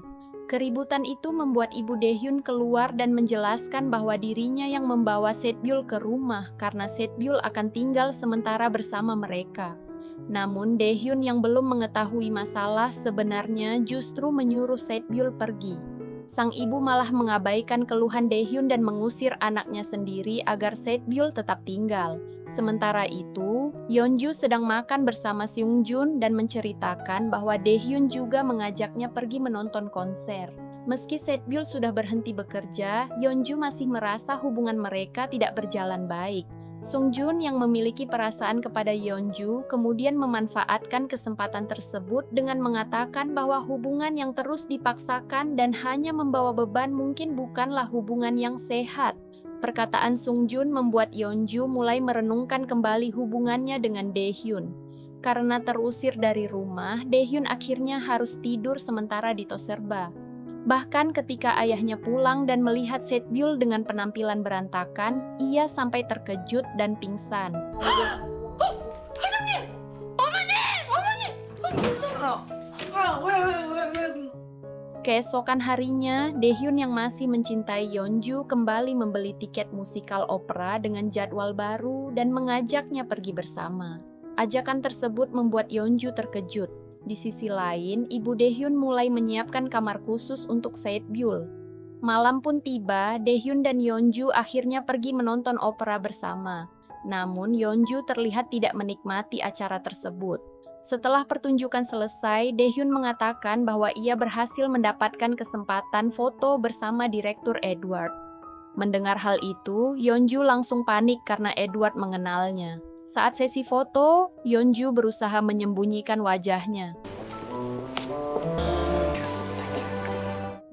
Keributan itu membuat ibu Daehyun keluar dan menjelaskan bahwa dirinya yang membawa Saebyul ke rumah karena Saebyul akan tinggal sementara bersama mereka. Namun Daehyun yang belum mengetahui masalah sebenarnya justru menyuruh Saebyul pergi. Sang ibu malah mengabaikan keluhan Daehyun dan mengusir anaknya sendiri agar Saebyul tetap tinggal. Sementara itu, Yeonju sedang makan bersama Seungjun dan menceritakan bahwa Daehyun juga mengajaknya pergi menonton konser. Meski Saebyul sudah berhenti bekerja, Yeonju masih merasa hubungan mereka tidak berjalan baik. Seungjun yang memiliki perasaan kepada Yeonju kemudian memanfaatkan kesempatan tersebut dengan mengatakan bahwa hubungan yang terus dipaksakan dan hanya membawa beban mungkin bukanlah hubungan yang sehat. Perkataan Seungjun membuat Yeonju mulai merenungkan kembali hubungannya dengan Daehyun. Karena terusir dari rumah, Daehyun akhirnya harus tidur sementara di Toserba. Bahkan ketika ayahnya pulang dan melihat Saebyul dengan penampilan berantakan, ia sampai terkejut dan pingsan. Keesokan harinya, Daehyun yang masih mencintai Yeonju kembali membeli tiket musikal opera dengan jadwal baru dan mengajaknya pergi bersama. Ajakan tersebut membuat Yeonju terkejut. Di sisi lain, ibu Daehyun mulai menyiapkan kamar khusus untuk Saebyul. Malam pun tiba, Daehyun dan Yeonju akhirnya pergi menonton opera bersama. Namun Yeonju terlihat tidak menikmati acara tersebut. Setelah pertunjukan selesai, Daehyun mengatakan bahwa ia berhasil mendapatkan kesempatan foto bersama Direktur Edward. Mendengar hal itu, Yeonju langsung panik karena Edward mengenalnya. Saat sesi foto, Yeonju berusaha menyembunyikan wajahnya.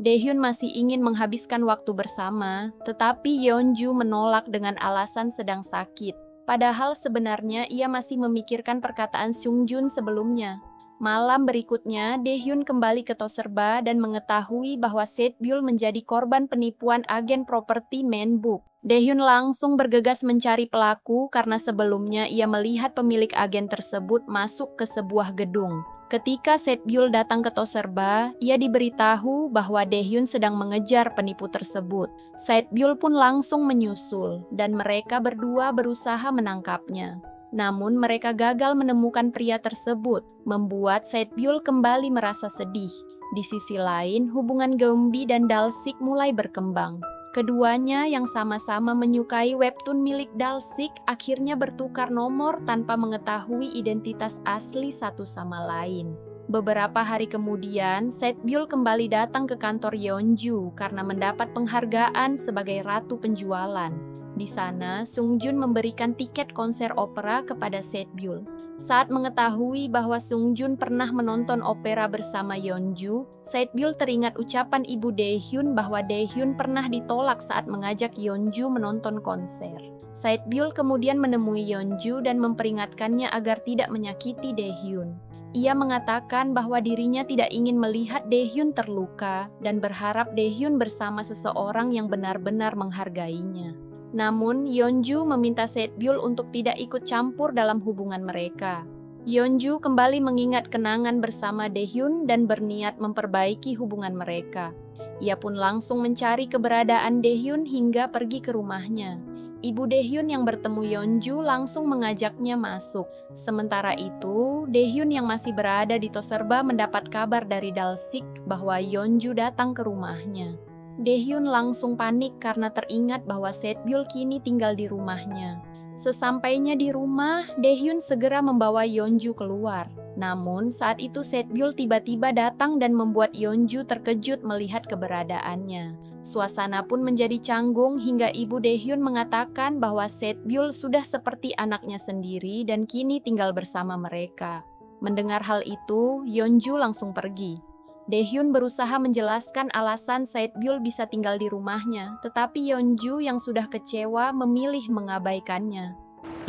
Daehyun masih ingin menghabiskan waktu bersama, tetapi Yeonju menolak dengan alasan sedang sakit. Padahal sebenarnya ia masih memikirkan perkataan Seungjun sebelumnya. Malam berikutnya, Daehyun kembali ke Toserba dan mengetahui bahwa Saebyul menjadi korban penipuan agen properti Manbook. Daehyun langsung bergegas mencari pelaku karena sebelumnya ia melihat pemilik agen tersebut masuk ke sebuah gedung. Ketika Saebyul datang ke Toserba, ia diberitahu bahwa Daehyun sedang mengejar penipu tersebut. Saebyul pun langsung menyusul dan mereka berdua berusaha menangkapnya. Namun mereka gagal menemukan pria tersebut, membuat Saebyul kembali merasa sedih. Di sisi lain, hubungan Geumbi dan Dalsik mulai berkembang. Keduanya yang sama-sama menyukai webtoon milik Dalsik akhirnya bertukar nomor tanpa mengetahui identitas asli satu sama lain. Beberapa hari kemudian, Saebyul kembali datang ke kantor Yeonju karena mendapat penghargaan sebagai ratu penjualan. Di sana, Seungjun memberikan tiket konser opera kepada Saebyul. Saat mengetahui bahwa Sung Jun pernah menonton opera bersama Yeonju, Sae-byul teringat ucapan ibu Daehyun bahwa Daehyun pernah ditolak saat mengajak Yeonju menonton konser. Sae-byul kemudian menemui Yeonju dan memperingatkannya agar tidak menyakiti Daehyun. Ia mengatakan bahwa dirinya tidak ingin melihat Daehyun terluka dan berharap Daehyun bersama seseorang yang benar-benar menghargainya. Namun, Yeonju meminta Sae-byul untuk tidak ikut campur dalam hubungan mereka. Yeonju kembali mengingat kenangan bersama Daehyun dan berniat memperbaiki hubungan mereka. Ia pun langsung mencari keberadaan Daehyun hingga pergi ke rumahnya. Ibu Daehyun yang bertemu Yeonju langsung mengajaknya masuk. Sementara itu, Daehyun yang masih berada di Toserba mendapat kabar dari Dalsik bahwa Yeonju datang ke rumahnya. Daehyun langsung panik karena teringat bahwa Sae-byul kini tinggal di rumahnya. Sesampainya di rumah, Daehyun segera membawa Yeonju keluar. Namun saat itu Sae-byul tiba-tiba datang dan membuat Yeonju terkejut melihat keberadaannya. Suasana pun menjadi canggung hingga ibu Daehyun mengatakan bahwa Sae-byul sudah seperti anaknya sendiri dan kini tinggal bersama mereka. Mendengar hal itu, Yeonju langsung pergi. Daehyun berusaha menjelaskan alasan Sae-byul bisa tinggal di rumahnya, tetapi Yeonju yang sudah kecewa memilih mengabaikannya.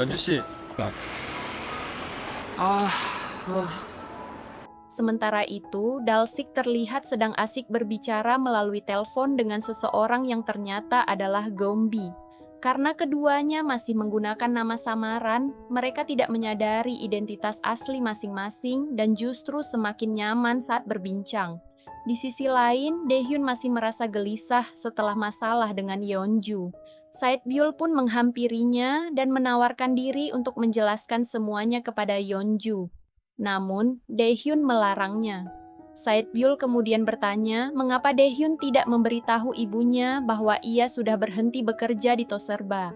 연주 씨. Sementara itu, Dalsik terlihat sedang asik berbicara melalui telepon dengan seseorang yang ternyata adalah Gombi. Karena keduanya masih menggunakan nama samaran, mereka tidak menyadari identitas asli masing-masing dan justru semakin nyaman saat berbincang. Di sisi lain, Daehyun masih merasa gelisah setelah masalah dengan Yeonju. Sae-byul pun menghampirinya dan menawarkan diri untuk menjelaskan semuanya kepada Yeonju. Namun, Daehyun melarangnya. Sae-byul kemudian bertanya mengapa Daehyun tidak memberitahu ibunya bahwa ia sudah berhenti bekerja di Toserba.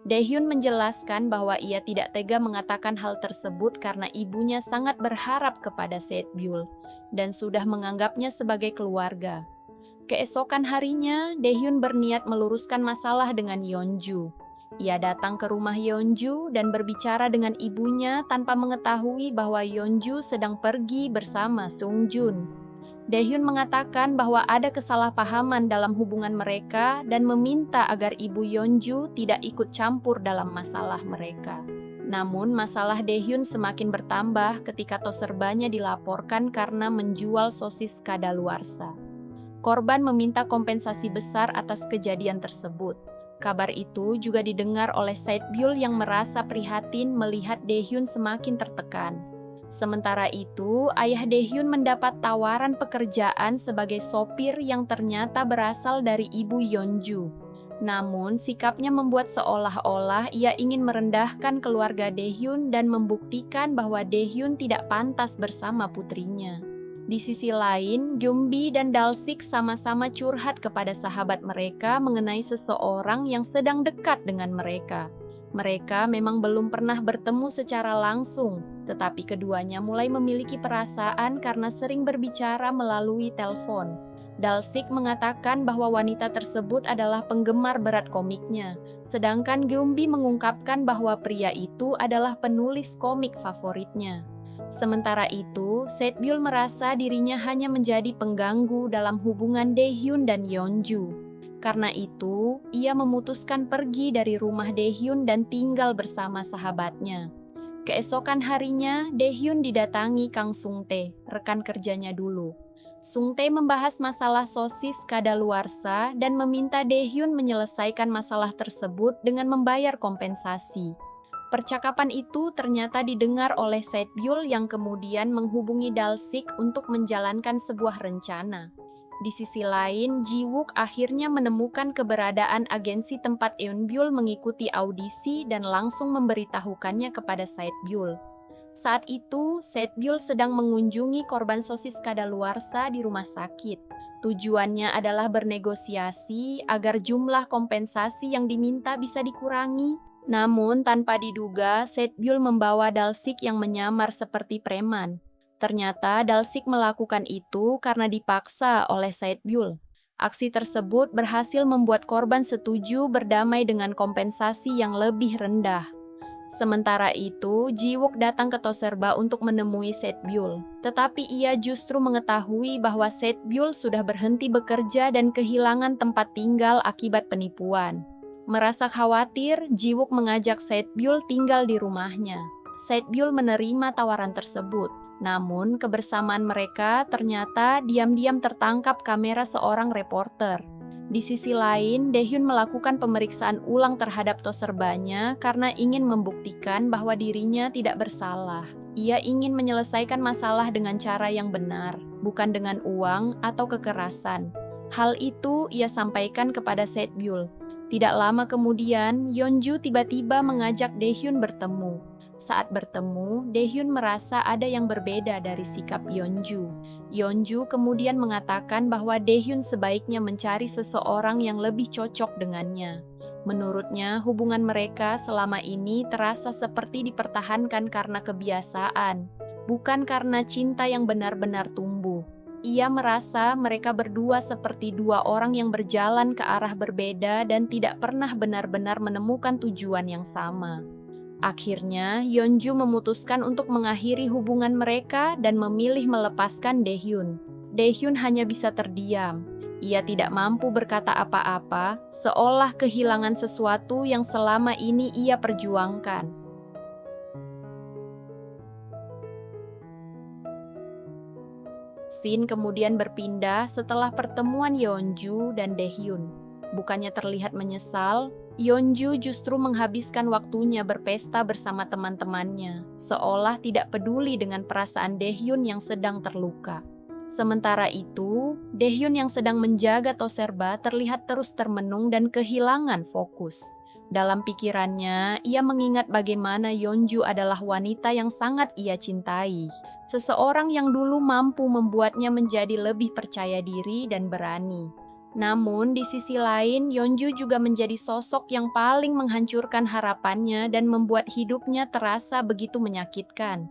Daehyun menjelaskan bahwa ia tidak tega mengatakan hal tersebut karena ibunya sangat berharap kepada Sae-byul dan sudah menganggapnya sebagai keluarga. Keesokan harinya, Daehyun berniat meluruskan masalah dengan Yeonju. Ia datang ke rumah Yeonju dan berbicara dengan ibunya tanpa mengetahui bahwa Yeonju sedang pergi bersama Sung Jun. Daehyun mengatakan bahwa ada kesalahpahaman dalam hubungan mereka dan meminta agar ibu Yeonju tidak ikut campur dalam masalah mereka. Namun masalah Daehyun semakin bertambah ketika Toserbanya dilaporkan karena menjual sosis kadaluarsa. Korban meminta kompensasi besar atas kejadian tersebut. Kabar itu juga didengar oleh Sae-byul yang merasa prihatin melihat Daehyun semakin tertekan. Sementara itu, ayah Daehyun mendapat tawaran pekerjaan sebagai sopir yang ternyata berasal dari ibu Yeonju. Namun, sikapnya membuat seolah-olah ia ingin merendahkan keluarga Daehyun dan membuktikan bahwa Daehyun tidak pantas bersama putrinya. Di sisi lain, Gyeombi dan Dalsik sama-sama curhat kepada sahabat mereka mengenai seseorang yang sedang dekat dengan mereka. Mereka memang belum pernah bertemu secara langsung, tetapi keduanya mulai memiliki perasaan karena sering berbicara melalui telepon. Dalsik mengatakan bahwa wanita tersebut adalah penggemar berat komiknya, sedangkan Gyeombi mengungkapkan bahwa pria itu adalah penulis komik favoritnya. Sementara itu, Sae-byul merasa dirinya hanya menjadi pengganggu dalam hubungan Daehyun dan Yeonju. Karena itu, ia memutuskan pergi dari rumah Daehyun dan tinggal bersama sahabatnya. Keesokan harinya, Daehyun didatangi Kang Sung-tae, rekan kerjanya dulu. Sung-tae membahas masalah sosis kadaluarsa dan meminta Daehyun menyelesaikan masalah tersebut dengan membayar kompensasi. Percakapan itu ternyata didengar oleh Sae-byul yang kemudian menghubungi Dalsik untuk menjalankan sebuah rencana. Di sisi lain, Ji-wook akhirnya menemukan keberadaan agensi tempat Eun-byul mengikuti audisi dan langsung memberitahukannya kepada Sae-byul. Saat itu, Sae-byul sedang mengunjungi korban sosis kadaluarsa di rumah sakit. Tujuannya adalah bernegosiasi agar jumlah kompensasi yang diminta bisa dikurangi. Namun tanpa diduga, Sae-byul membawa Dalsik yang menyamar seperti preman. Ternyata Dalsik melakukan itu karena dipaksa oleh Sae-byul. Aksi tersebut berhasil membuat korban setuju berdamai dengan kompensasi yang lebih rendah. Sementara itu, Jiwook datang ke Toserba untuk menemui Setbyul. Tetapi ia justru mengetahui bahwa Setbyul sudah berhenti bekerja dan kehilangan tempat tinggal akibat penipuan. Merasa khawatir, Jiwook mengajak Setbyul tinggal di rumahnya. Setbyul menerima tawaran tersebut. Namun, kebersamaan mereka ternyata diam-diam tertangkap kamera seorang reporter. Di sisi lain, Daehyun melakukan pemeriksaan ulang terhadap Toserbanya karena ingin membuktikan bahwa dirinya tidak bersalah. Ia ingin menyelesaikan masalah dengan cara yang benar, bukan dengan uang atau kekerasan. Hal itu ia sampaikan kepada Setbyul. Tidak lama kemudian, Yeonju tiba-tiba mengajak Daehyun bertemu. Saat bertemu, Daehyun merasa ada yang berbeda dari sikap Yeonju. Yeonju kemudian mengatakan bahwa Daehyun sebaiknya mencari seseorang yang lebih cocok dengannya. Menurutnya, hubungan mereka selama ini terasa seperti dipertahankan karena kebiasaan, bukan karena cinta yang benar-benar tumbuh. Ia merasa mereka berdua seperti dua orang yang berjalan ke arah berbeda dan tidak pernah benar-benar menemukan tujuan yang sama. Akhirnya, Yeonju memutuskan untuk mengakhiri hubungan mereka dan memilih melepaskan Daehyun. Daehyun hanya bisa terdiam. Ia tidak mampu berkata apa-apa, seolah kehilangan sesuatu yang selama ini ia perjuangkan. Scene kemudian berpindah setelah pertemuan Yeonju dan Daehyun. Bukannya terlihat menyesal, Yeonju justru menghabiskan waktunya berpesta bersama teman-temannya, seolah tidak peduli dengan perasaan Daehyun yang sedang terluka. Sementara itu, Daehyun yang sedang menjaga Toserba terlihat terus termenung dan kehilangan fokus. Dalam pikirannya, ia mengingat bagaimana Yeonju adalah wanita yang sangat ia cintai. Seseorang yang dulu mampu membuatnya menjadi lebih percaya diri dan berani. Namun, di sisi lain, Yeonju juga menjadi sosok yang paling menghancurkan harapannya dan membuat hidupnya terasa begitu menyakitkan.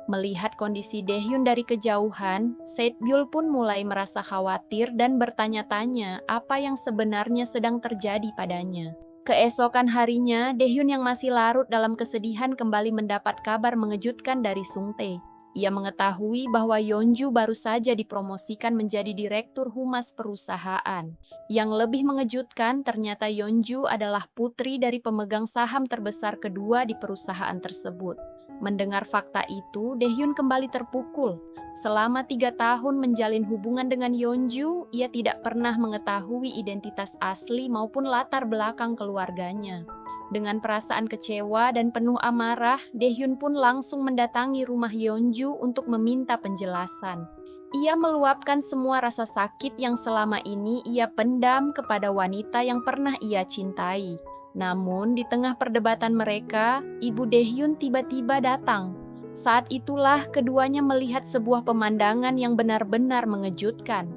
Melihat kondisi Daehyun dari kejauhan, Setbyul pun mulai merasa khawatir dan bertanya-tanya apa yang sebenarnya sedang terjadi padanya. Keesokan harinya, Daehyun yang masih larut dalam kesedihan kembali mendapat kabar mengejutkan dari Sungtae. Ia mengetahui bahwa Yeonju baru saja dipromosikan menjadi direktur humas perusahaan. Yang lebih mengejutkan, ternyata Yeonju adalah putri dari pemegang saham terbesar kedua di perusahaan tersebut. Mendengar fakta itu, Daehyun kembali terpukul. Selama 3 tahun menjalin hubungan dengan Yeonju, ia tidak pernah mengetahui identitas asli maupun latar belakang keluarganya. Dengan perasaan kecewa dan penuh amarah, Daehyun pun langsung mendatangi rumah Yeonju untuk meminta penjelasan. Ia meluapkan semua rasa sakit yang selama ini ia pendam kepada wanita yang pernah ia cintai. Namun, di tengah perdebatan mereka, ibu Daehyun tiba-tiba datang. Saat itulah keduanya melihat sebuah pemandangan yang benar-benar mengejutkan.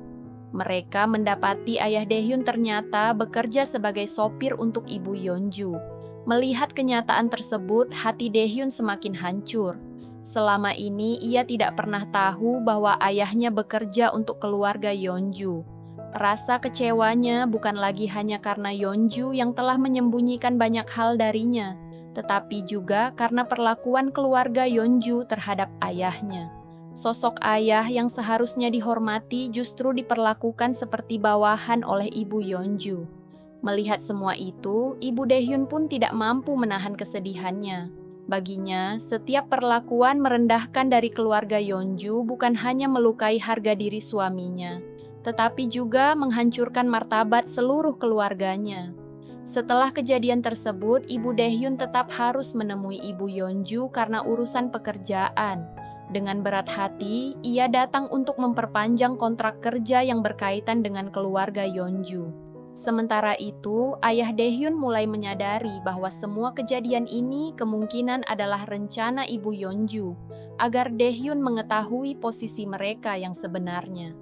Mereka mendapati ayah Daehyun ternyata bekerja sebagai sopir untuk ibu Yeonju. Melihat kenyataan tersebut, hati Daehyun semakin hancur. Selama ini ia tidak pernah tahu bahwa ayahnya bekerja untuk keluarga Yeonju. Rasa kecewanya bukan lagi hanya karena Yeonju yang telah menyembunyikan banyak hal darinya, tetapi juga karena perlakuan keluarga Yeonju terhadap ayahnya. Sosok ayah yang seharusnya dihormati justru diperlakukan seperti bawahan oleh ibu Yeonju. Melihat semua itu, ibu Daehyun pun tidak mampu menahan kesedihannya. Baginya, setiap perlakuan merendahkan dari keluarga Yeonju bukan hanya melukai harga diri suaminya, tetapi juga menghancurkan martabat seluruh keluarganya. Setelah kejadian tersebut, ibu Daehyun tetap harus menemui ibu Yeonju karena urusan pekerjaan. Dengan berat hati, ia datang untuk memperpanjang kontrak kerja yang berkaitan dengan keluarga Yeonju. Sementara itu, ayah Daehyun mulai menyadari bahwa semua kejadian ini kemungkinan adalah rencana ibu Yeonju agar Daehyun mengetahui posisi mereka yang sebenarnya.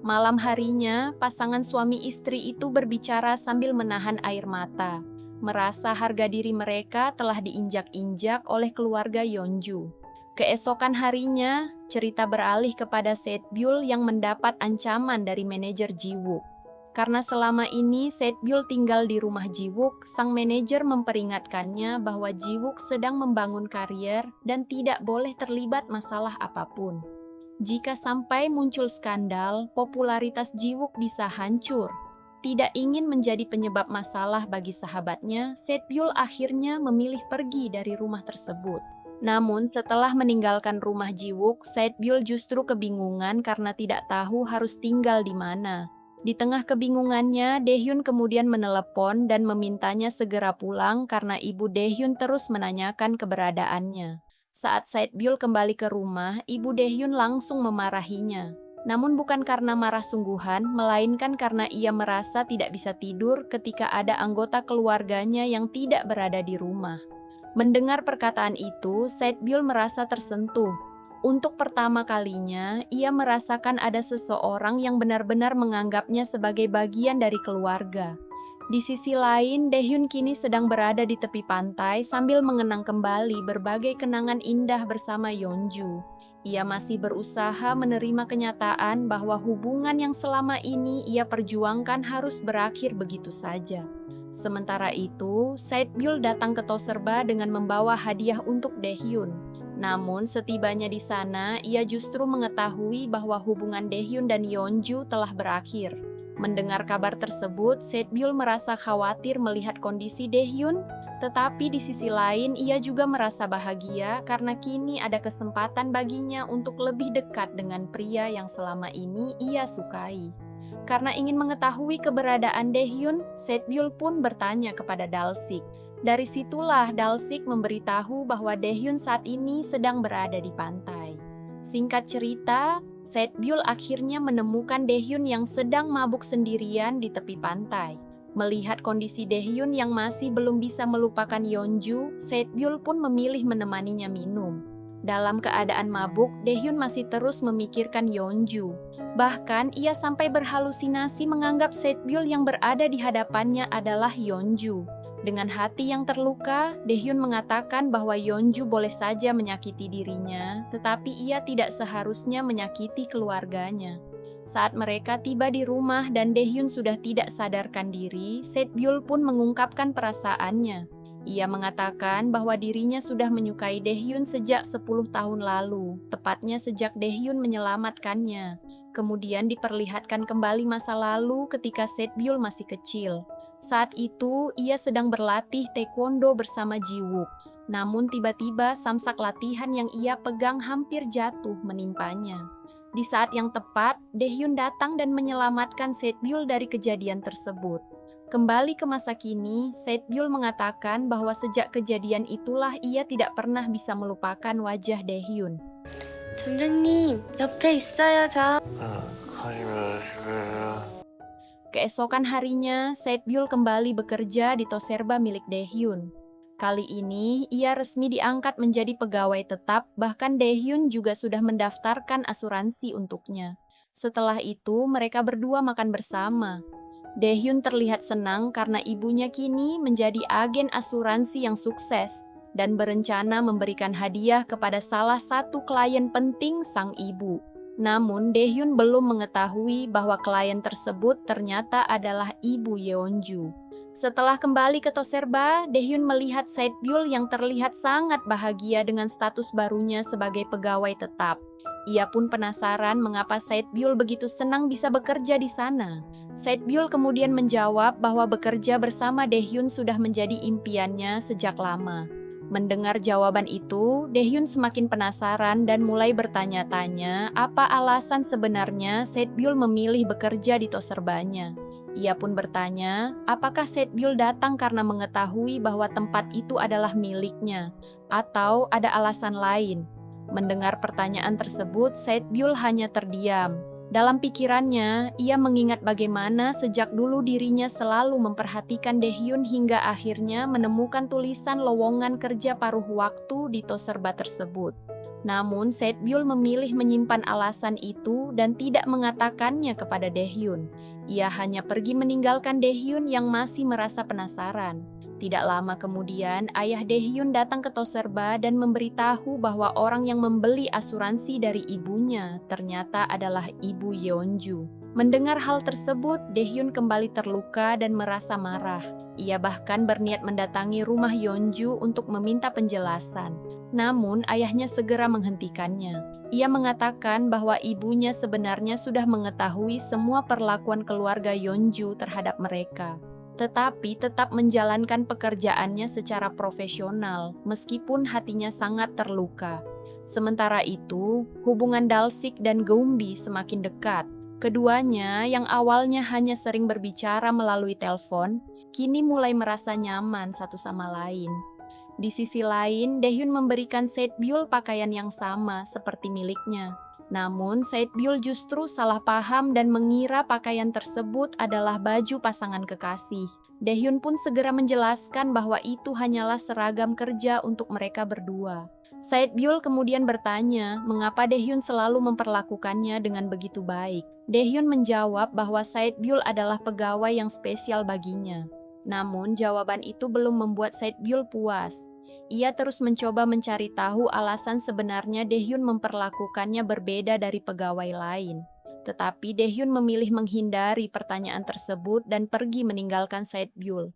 Malam harinya, pasangan suami istri itu berbicara sambil menahan air mata, merasa harga diri mereka telah diinjak-injak oleh keluarga Yeonju. Keesokan harinya, cerita beralih kepada Setbyul yang mendapat ancaman dari manajer Jiwook. Karena selama ini Setbyul tinggal di rumah Jiwook, sang manajer memperingatkannya bahwa Jiwook sedang membangun karier dan tidak boleh terlibat masalah apapun. Jika sampai muncul skandal, popularitas Jiwook bisa hancur. Tidak ingin menjadi penyebab masalah bagi sahabatnya, Setbyul akhirnya memilih pergi dari rumah tersebut. Namun setelah meninggalkan rumah Jiwook, Setbyul justru kebingungan karena tidak tahu harus tinggal di mana. Di tengah kebingungannya, Daehyun kemudian menelepon dan memintanya segera pulang karena ibu Daehyun terus menanyakan keberadaannya. Saat Setbyul kembali ke rumah, ibu Daehyun langsung memarahinya. Namun bukan karena marah sungguhan, melainkan karena ia merasa tidak bisa tidur ketika ada anggota keluarganya yang tidak berada di rumah. Mendengar perkataan itu, Setbyul merasa tersentuh. Untuk pertama kalinya, ia merasakan ada seseorang yang benar-benar menganggapnya sebagai bagian dari keluarga. Di sisi lain, Daehyun kini sedang berada di tepi pantai sambil mengenang kembali berbagai kenangan indah bersama Yeonju. Ia masih berusaha menerima kenyataan bahwa hubungan yang selama ini ia perjuangkan harus berakhir begitu saja. Sementara itu, Setbyul datang ke Toserba dengan membawa hadiah untuk Daehyun. Namun setibanya di sana, ia justru mengetahui bahwa hubungan Daehyun dan Yeonju telah berakhir. Mendengar kabar tersebut, Setbyul merasa khawatir melihat kondisi Daehyun, tetapi di sisi lain ia juga merasa bahagia karena kini ada kesempatan baginya untuk lebih dekat dengan pria yang selama ini ia sukai. Karena ingin mengetahui keberadaan Daehyun, Setbyul pun bertanya kepada Dalsik. Dari situlah Dalsik memberitahu bahwa Daehyun saat ini sedang berada di pantai. Singkat cerita, Setbyul akhirnya menemukan Daehyun yang sedang mabuk sendirian di tepi pantai. Melihat kondisi Daehyun yang masih belum bisa melupakan Yeonju, Setbyul pun memilih menemaninya minum. Dalam keadaan mabuk, Daehyun masih terus memikirkan Yeonju. Bahkan ia sampai berhalusinasi menganggap Setbyul yang berada di hadapannya adalah Yeonju. Dengan hati yang terluka, Daehyun mengatakan bahwa Yeonju boleh saja menyakiti dirinya, tetapi ia tidak seharusnya menyakiti keluarganya. Saat mereka tiba di rumah dan Daehyun sudah tidak sadarkan diri, Setbyul pun mengungkapkan perasaannya. Ia mengatakan bahwa dirinya sudah menyukai Daehyun sejak 10 tahun lalu, tepatnya sejak Daehyun menyelamatkannya. Kemudian diperlihatkan kembali masa lalu ketika Setbyul masih kecil. Saat itu, ia sedang berlatih taekwondo bersama Jiwook. Namun tiba-tiba samsak latihan yang ia pegang hampir jatuh menimpanya. Di saat yang tepat, Daehyun datang dan menyelamatkan Setbyul dari kejadian tersebut. Kembali ke masa kini, Setbyul mengatakan bahwa sejak kejadian itulah ia tidak pernah bisa melupakan wajah Daehyun. 점장님, 옆에 있어요, 저. Keesokan harinya, Setbyul kembali bekerja di Toserba milik Daehyun. Kali ini, ia resmi diangkat menjadi pegawai tetap, bahkan Daehyun juga sudah mendaftarkan asuransi untuknya. Setelah itu, mereka berdua makan bersama. Daehyun terlihat senang karena ibunya kini menjadi agen asuransi yang sukses dan berencana memberikan hadiah kepada salah satu klien penting sang ibu. Namun, Daehyun belum mengetahui bahwa klien tersebut ternyata adalah ibu Yeonju. Setelah kembali ke Toserba, Daehyun melihat Setbyul yang terlihat sangat bahagia dengan status barunya sebagai pegawai tetap. Ia pun penasaran mengapa Setbyul begitu senang bisa bekerja di sana. Setbyul kemudian menjawab bahwa bekerja bersama Daehyun sudah menjadi impiannya sejak lama. Mendengar jawaban itu, Daehyun semakin penasaran dan mulai bertanya-tanya apa alasan sebenarnya Setbyul memilih bekerja di Toserbanya. Ia pun bertanya, apakah Setbyul datang karena mengetahui bahwa tempat itu adalah miliknya, atau ada alasan lain. Mendengar pertanyaan tersebut, Setbyul hanya terdiam. Dalam pikirannya, ia mengingat bagaimana sejak dulu dirinya selalu memperhatikan Daehyun hingga akhirnya menemukan tulisan lowongan kerja paruh waktu di Toserba tersebut. Namun, Setbyul memilih menyimpan alasan itu dan tidak mengatakannya kepada Daehyun. Ia hanya pergi meninggalkan Daehyun yang masih merasa penasaran. Tidak lama kemudian, ayah Daehyun datang ke Toserba dan memberitahu bahwa orang yang membeli asuransi dari ibunya ternyata adalah ibu Yeonju. Mendengar hal tersebut, Daehyun kembali terluka dan merasa marah. Ia bahkan berniat mendatangi rumah Yeonju untuk meminta penjelasan. Namun, ayahnya segera menghentikannya. Ia mengatakan bahwa ibunya sebenarnya sudah mengetahui semua perlakuan keluarga Yeonju terhadap mereka, tetapi tetap menjalankan pekerjaannya secara profesional meskipun hatinya sangat terluka. Sementara itu, hubungan Dalsik dan Geumbi semakin dekat. Keduanya yang awalnya hanya sering berbicara melalui telepon, kini mulai merasa nyaman satu sama lain. Di sisi lain, Daehyun memberikan Saebyul pakaian yang sama seperti miliknya. Namun, Saebyul justru salah paham dan mengira pakaian tersebut adalah baju pasangan kekasih. Daehyun pun segera menjelaskan bahwa itu hanyalah seragam kerja untuk mereka berdua. Saebyul kemudian bertanya mengapa Daehyun selalu memperlakukannya dengan begitu baik. Daehyun menjawab bahwa Saebyul adalah pegawai yang spesial baginya. Namun jawaban itu belum membuat Saebyul puas. Ia terus mencoba mencari tahu alasan sebenarnya Daehyun memperlakukannya berbeda dari pegawai lain. Tetapi Daehyun memilih menghindari pertanyaan tersebut dan pergi meninggalkan Saebyul.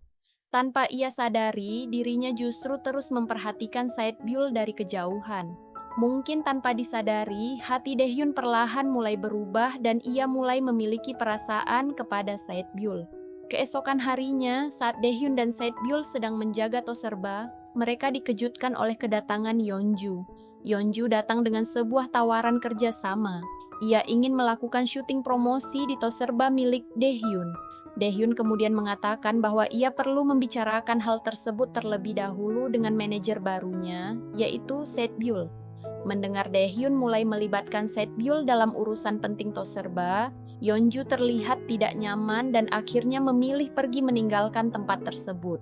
Tanpa ia sadari, dirinya justru terus memperhatikan Saebyul dari kejauhan. Mungkin tanpa disadari, hati Daehyun perlahan mulai berubah dan ia mulai memiliki perasaan kepada Saebyul. Keesokan harinya, saat Daehyun dan Saebyul sedang menjaga Toserba, mereka dikejutkan oleh kedatangan Yeonju. Yeonju datang dengan sebuah tawaran kerja sama. Ia ingin melakukan syuting promosi di Toserba milik Daehyun. Daehyun kemudian mengatakan bahwa ia perlu membicarakan hal tersebut terlebih dahulu dengan manajer barunya, yaitu Saebyul. Mendengar Daehyun mulai melibatkan Saebyul dalam urusan penting Toserba, Yeonju terlihat tidak nyaman dan akhirnya memilih pergi meninggalkan tempat tersebut.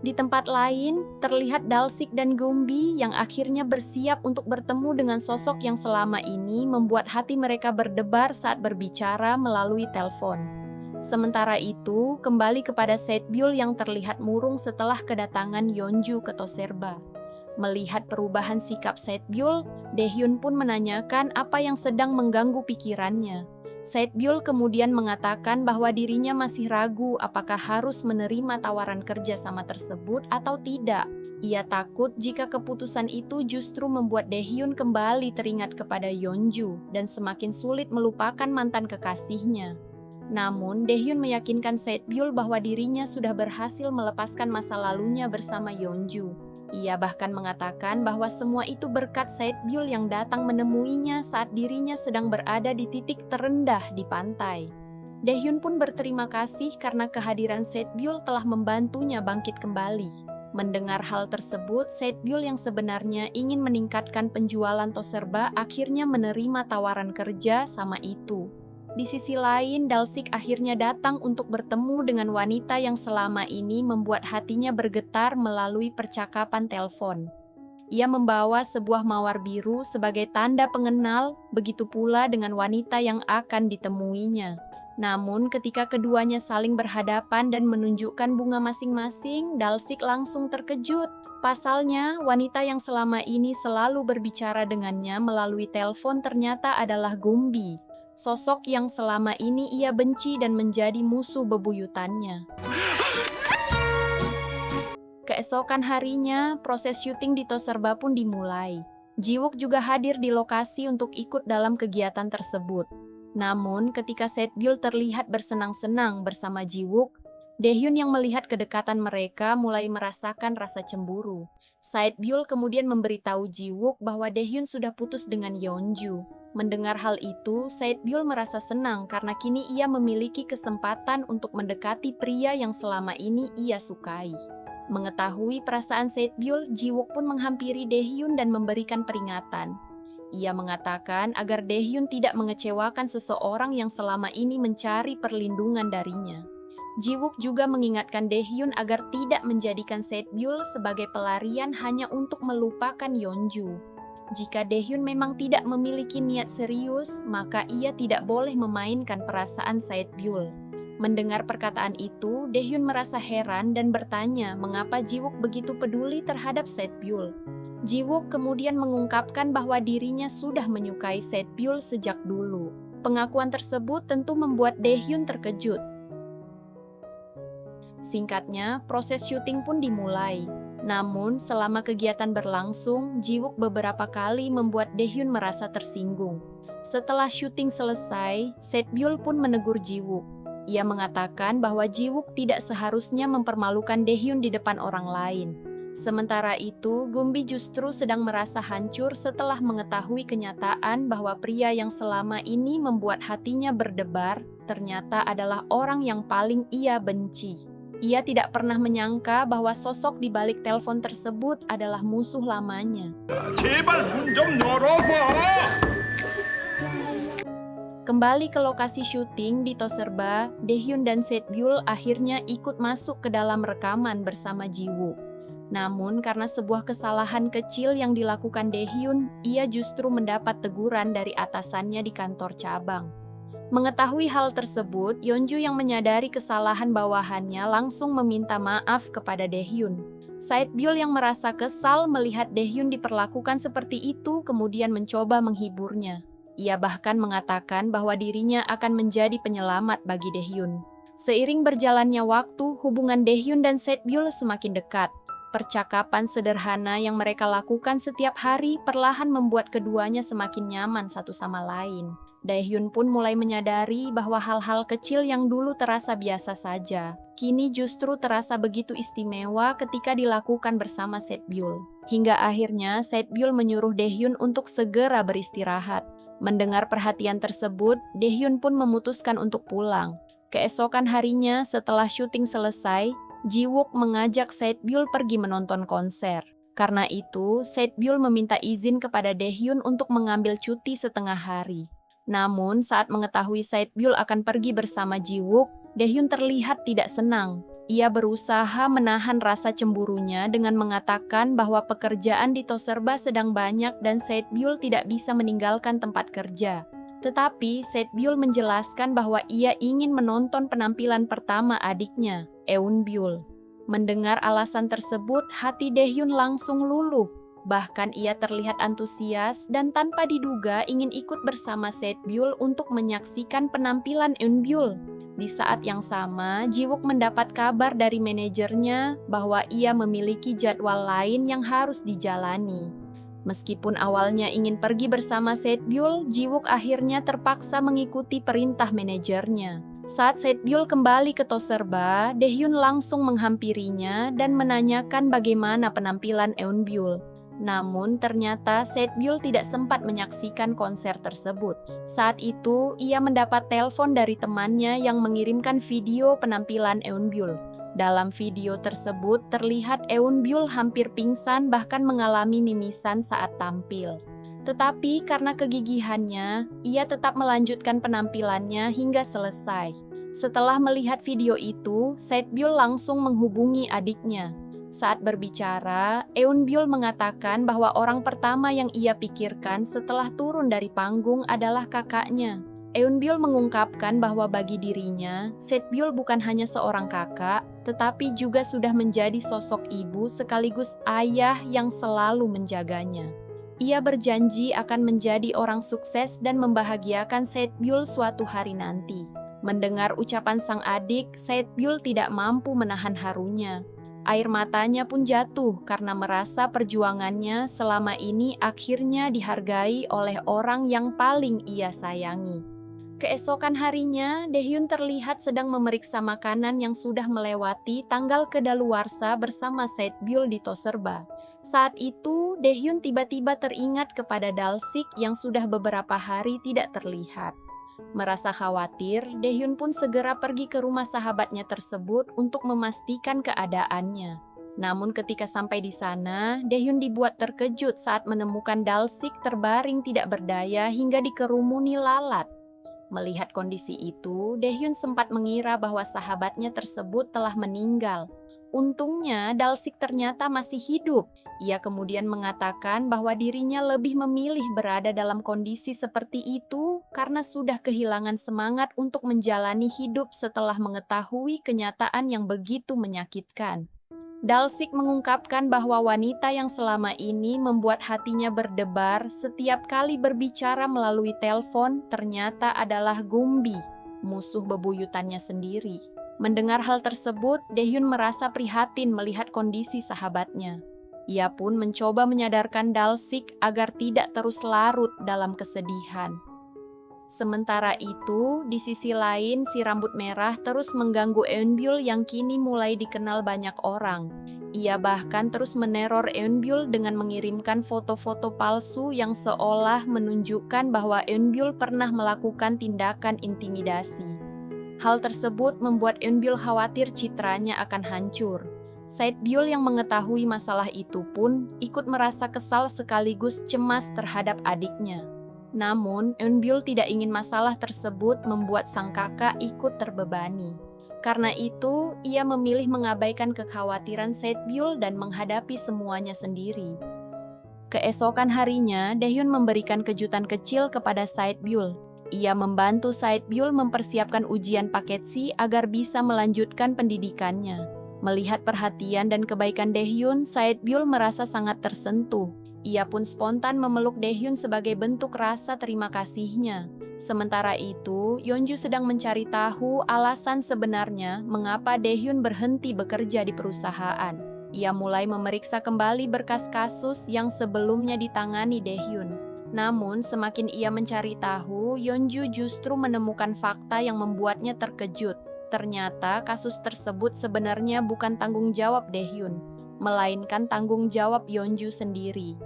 Di tempat lain, terlihat Dalsik dan Geumbi yang akhirnya bersiap untuk bertemu dengan sosok yang selama ini membuat hati mereka berdebar saat berbicara melalui telepon. Sementara itu, kembali kepada Saebyul yang terlihat murung setelah kedatangan Yeonju ke Toserba. Melihat perubahan sikap Saebyul, Daehyun pun menanyakan apa yang sedang mengganggu pikirannya. Saebyul kemudian mengatakan bahwa dirinya masih ragu apakah harus menerima tawaran kerja sama tersebut atau tidak. Ia takut jika keputusan itu justru membuat Daehyun kembali teringat kepada Yeonju dan semakin sulit melupakan mantan kekasihnya. Namun, Daehyun meyakinkan Saebyul bahwa dirinya sudah berhasil melepaskan masa lalunya bersama Yeonju. Ia bahkan mengatakan bahwa semua itu berkat Saebyul yang datang menemuinya saat dirinya sedang berada di titik terendah di pantai. Daehyun pun berterima kasih karena kehadiran Saebyul telah membantunya bangkit kembali. Mendengar hal tersebut, Saebyul yang sebenarnya ingin meningkatkan penjualan Toserba akhirnya menerima tawaran kerja sama itu. Di sisi lain, Dalsik akhirnya datang untuk bertemu dengan wanita yang selama ini membuat hatinya bergetar melalui percakapan telepon. Ia membawa sebuah mawar biru sebagai tanda pengenal, begitu pula dengan wanita yang akan ditemuinya. Namun ketika keduanya saling berhadapan dan menunjukkan bunga masing-masing, Dalsik langsung terkejut. Pasalnya, wanita yang selama ini selalu berbicara dengannya melalui telepon ternyata adalah Geumbi. Sosok yang selama ini ia benci dan menjadi musuh bebuyutannya. Keesokan harinya, proses syuting di Toserba pun dimulai. Jiwook juga hadir di lokasi untuk ikut dalam kegiatan tersebut. Namun, ketika Saebyul terlihat bersenang-senang bersama Jiwook, Daehyun yang melihat kedekatan mereka mulai merasakan rasa cemburu. Saebyul kemudian memberitahu Jiwook bahwa Daehyun sudah putus dengan Yeonju. Mendengar hal itu, Saebyul merasa senang karena kini ia memiliki kesempatan untuk mendekati pria yang selama ini ia sukai. Mengetahui perasaan Saebyul, Jiwook pun menghampiri Daehyun dan memberikan peringatan. Ia mengatakan agar Daehyun tidak mengecewakan seseorang yang selama ini mencari perlindungan darinya. Jiwook juga mengingatkan Daehyun agar tidak menjadikan Saebyul sebagai pelarian hanya untuk melupakan Yeonju. Jika Daehyun memang tidak memiliki niat serius, maka ia tidak boleh memainkan perasaan Saebyul. Mendengar perkataan itu, Daehyun merasa heran dan bertanya mengapa Jiwook begitu peduli terhadap Saebyul. Jiwook kemudian mengungkapkan bahwa dirinya sudah menyukai Saebyul sejak dulu. Pengakuan tersebut tentu membuat Daehyun terkejut. Singkatnya, proses syuting pun dimulai. Namun, selama kegiatan berlangsung, Jiwook beberapa kali membuat Daehyun merasa tersinggung. Setelah syuting selesai, Setbyul pun menegur Jiwook. Ia mengatakan bahwa Jiwook tidak seharusnya mempermalukan Daehyun di depan orang lain. Sementara itu, Gumbi justru sedang merasa hancur setelah mengetahui kenyataan bahwa pria yang selama ini membuat hatinya berdebar ternyata adalah orang yang paling ia benci. Ia tidak pernah menyangka bahwa sosok di balik telepon tersebut adalah musuh lamanya. 제발 문 좀 열어봐. Kembali ke lokasi syuting di Toserba, Daehyun dan Setbyul akhirnya ikut masuk ke dalam rekaman bersama Jiwook. Namun karena sebuah kesalahan kecil yang dilakukan Daehyun, ia justru mendapat teguran dari atasannya di kantor cabang. Mengetahui hal tersebut, Yeonju yang menyadari kesalahan bawahannya langsung meminta maaf kepada Daehyun. Setbyul yang merasa kesal melihat Daehyun diperlakukan seperti itu kemudian mencoba menghiburnya. Ia bahkan mengatakan bahwa dirinya akan menjadi penyelamat bagi Daehyun. Seiring berjalannya waktu, hubungan Daehyun dan Setbyul semakin dekat. Percakapan sederhana yang mereka lakukan setiap hari perlahan membuat keduanya semakin nyaman satu sama lain. Daehyun pun mulai menyadari bahwa hal-hal kecil yang dulu terasa biasa saja, kini justru terasa begitu istimewa ketika dilakukan bersama Setbyul. Hingga akhirnya Setbyul menyuruh Daehyun untuk segera beristirahat. Mendengar perhatian tersebut, Daehyun pun memutuskan untuk pulang. Keesokan harinya setelah syuting selesai, Jiwook mengajak Setbyul pergi menonton konser. Karena itu, Setbyul meminta izin kepada Daehyun untuk mengambil cuti setengah hari. Namun, saat mengetahui Setbyul akan pergi bersama Jiwook, Daehyun terlihat tidak senang. Ia berusaha menahan rasa cemburunya dengan mengatakan bahwa pekerjaan di Toserba sedang banyak dan Setbyul tidak bisa meninggalkan tempat kerja. Tetapi, Setbyul menjelaskan bahwa ia ingin menonton penampilan pertama adiknya, Eunbyul. Mendengar alasan tersebut, hati Daehyun langsung luluh. Bahkan ia terlihat antusias dan tanpa diduga ingin ikut bersama Setbyul untuk menyaksikan penampilan Eunbyul. Di saat yang sama, Jiwook mendapat kabar dari manajernya bahwa ia memiliki jadwal lain yang harus dijalani. Meskipun awalnya ingin pergi bersama Setbyul, Jiwook akhirnya terpaksa mengikuti perintah manajernya. Saat Setbyul kembali ke Toserba, Daehyun langsung menghampirinya dan menanyakan bagaimana penampilan Eunbyul. Namun ternyata Setbyul tidak sempat menyaksikan konser tersebut. Saat itu, ia mendapat telepon dari temannya yang mengirimkan video penampilan Eunbyul. Dalam video tersebut terlihat Eunbyul hampir pingsan bahkan mengalami mimisan saat tampil. Tetapi karena kegigihannya, ia tetap melanjutkan penampilannya hingga selesai. Setelah melihat video itu, Setbyul langsung menghubungi adiknya. Saat berbicara, Eunbyul mengatakan bahwa orang pertama yang ia pikirkan setelah turun dari panggung adalah kakaknya. Eunbyul mengungkapkan bahwa bagi dirinya, Setbyul bukan hanya seorang kakak, tetapi juga sudah menjadi sosok ibu sekaligus ayah yang selalu menjaganya. Ia berjanji akan menjadi orang sukses dan membahagiakan Setbyul suatu hari nanti. Mendengar ucapan sang adik, Setbyul tidak mampu menahan harunya. Air matanya pun jatuh karena merasa perjuangannya selama ini akhirnya dihargai oleh orang yang paling ia sayangi. Keesokan harinya, Daehyun terlihat sedang memeriksa makanan yang sudah melewati tanggal kedaluarsa bersama Setbyul di Toserba. Saat itu, Daehyun tiba-tiba teringat kepada Dalsik yang sudah beberapa hari tidak terlihat. Merasa khawatir, Daehyun pun segera pergi ke rumah sahabatnya tersebut untuk memastikan keadaannya. Namun ketika sampai di sana, Daehyun dibuat terkejut saat menemukan Dalsik terbaring tidak berdaya hingga dikerumuni lalat. Melihat kondisi itu, Daehyun sempat mengira bahwa sahabatnya tersebut telah meninggal. Untungnya, Dalsik ternyata masih hidup. Ia kemudian mengatakan bahwa dirinya lebih memilih berada dalam kondisi seperti itu karena sudah kehilangan semangat untuk menjalani hidup setelah mengetahui kenyataan yang begitu menyakitkan. Dalsik mengungkapkan bahwa wanita yang selama ini membuat hatinya berdebar setiap kali berbicara melalui telepon ternyata adalah Gumbi, musuh bebuyutannya sendiri. Mendengar hal tersebut, Daehyun merasa prihatin melihat kondisi sahabatnya. Ia pun mencoba menyadarkan Dalsik agar tidak terus larut dalam kesedihan. Sementara itu, di sisi lain si rambut merah terus mengganggu Eunbyul yang kini mulai dikenal banyak orang. Ia bahkan terus meneror Eunbyul dengan mengirimkan foto-foto palsu yang seolah menunjukkan bahwa Eunbyul pernah melakukan tindakan intimidasi. Hal tersebut membuat Eunbyul khawatir citranya akan hancur. Sae-byul yang mengetahui masalah itu pun ikut merasa kesal sekaligus cemas terhadap adiknya. Namun, Eunbyul tidak ingin masalah tersebut membuat sang kakak ikut terbebani. Karena itu, ia memilih mengabaikan kekhawatiran Sae-byul dan menghadapi semuanya sendiri. Keesokan harinya, Daehyun memberikan kejutan kecil kepada Sae-byul. Ia membantu Sae-byul mempersiapkan ujian Paketsi agar bisa melanjutkan pendidikannya. Melihat perhatian dan kebaikan Daehyun, Sae-byul merasa sangat tersentuh. Ia pun spontan memeluk Daehyun sebagai bentuk rasa terima kasihnya. Sementara itu, Yeonju sedang mencari tahu alasan sebenarnya mengapa Daehyun berhenti bekerja di perusahaan. Ia mulai memeriksa kembali berkas kasus yang sebelumnya ditangani Daehyun. Namun, semakin ia mencari tahu, Yeonju justru menemukan fakta yang membuatnya terkejut. Ternyata kasus tersebut sebenarnya bukan tanggung jawab Daehyun, melainkan tanggung jawab Yeonju sendiri.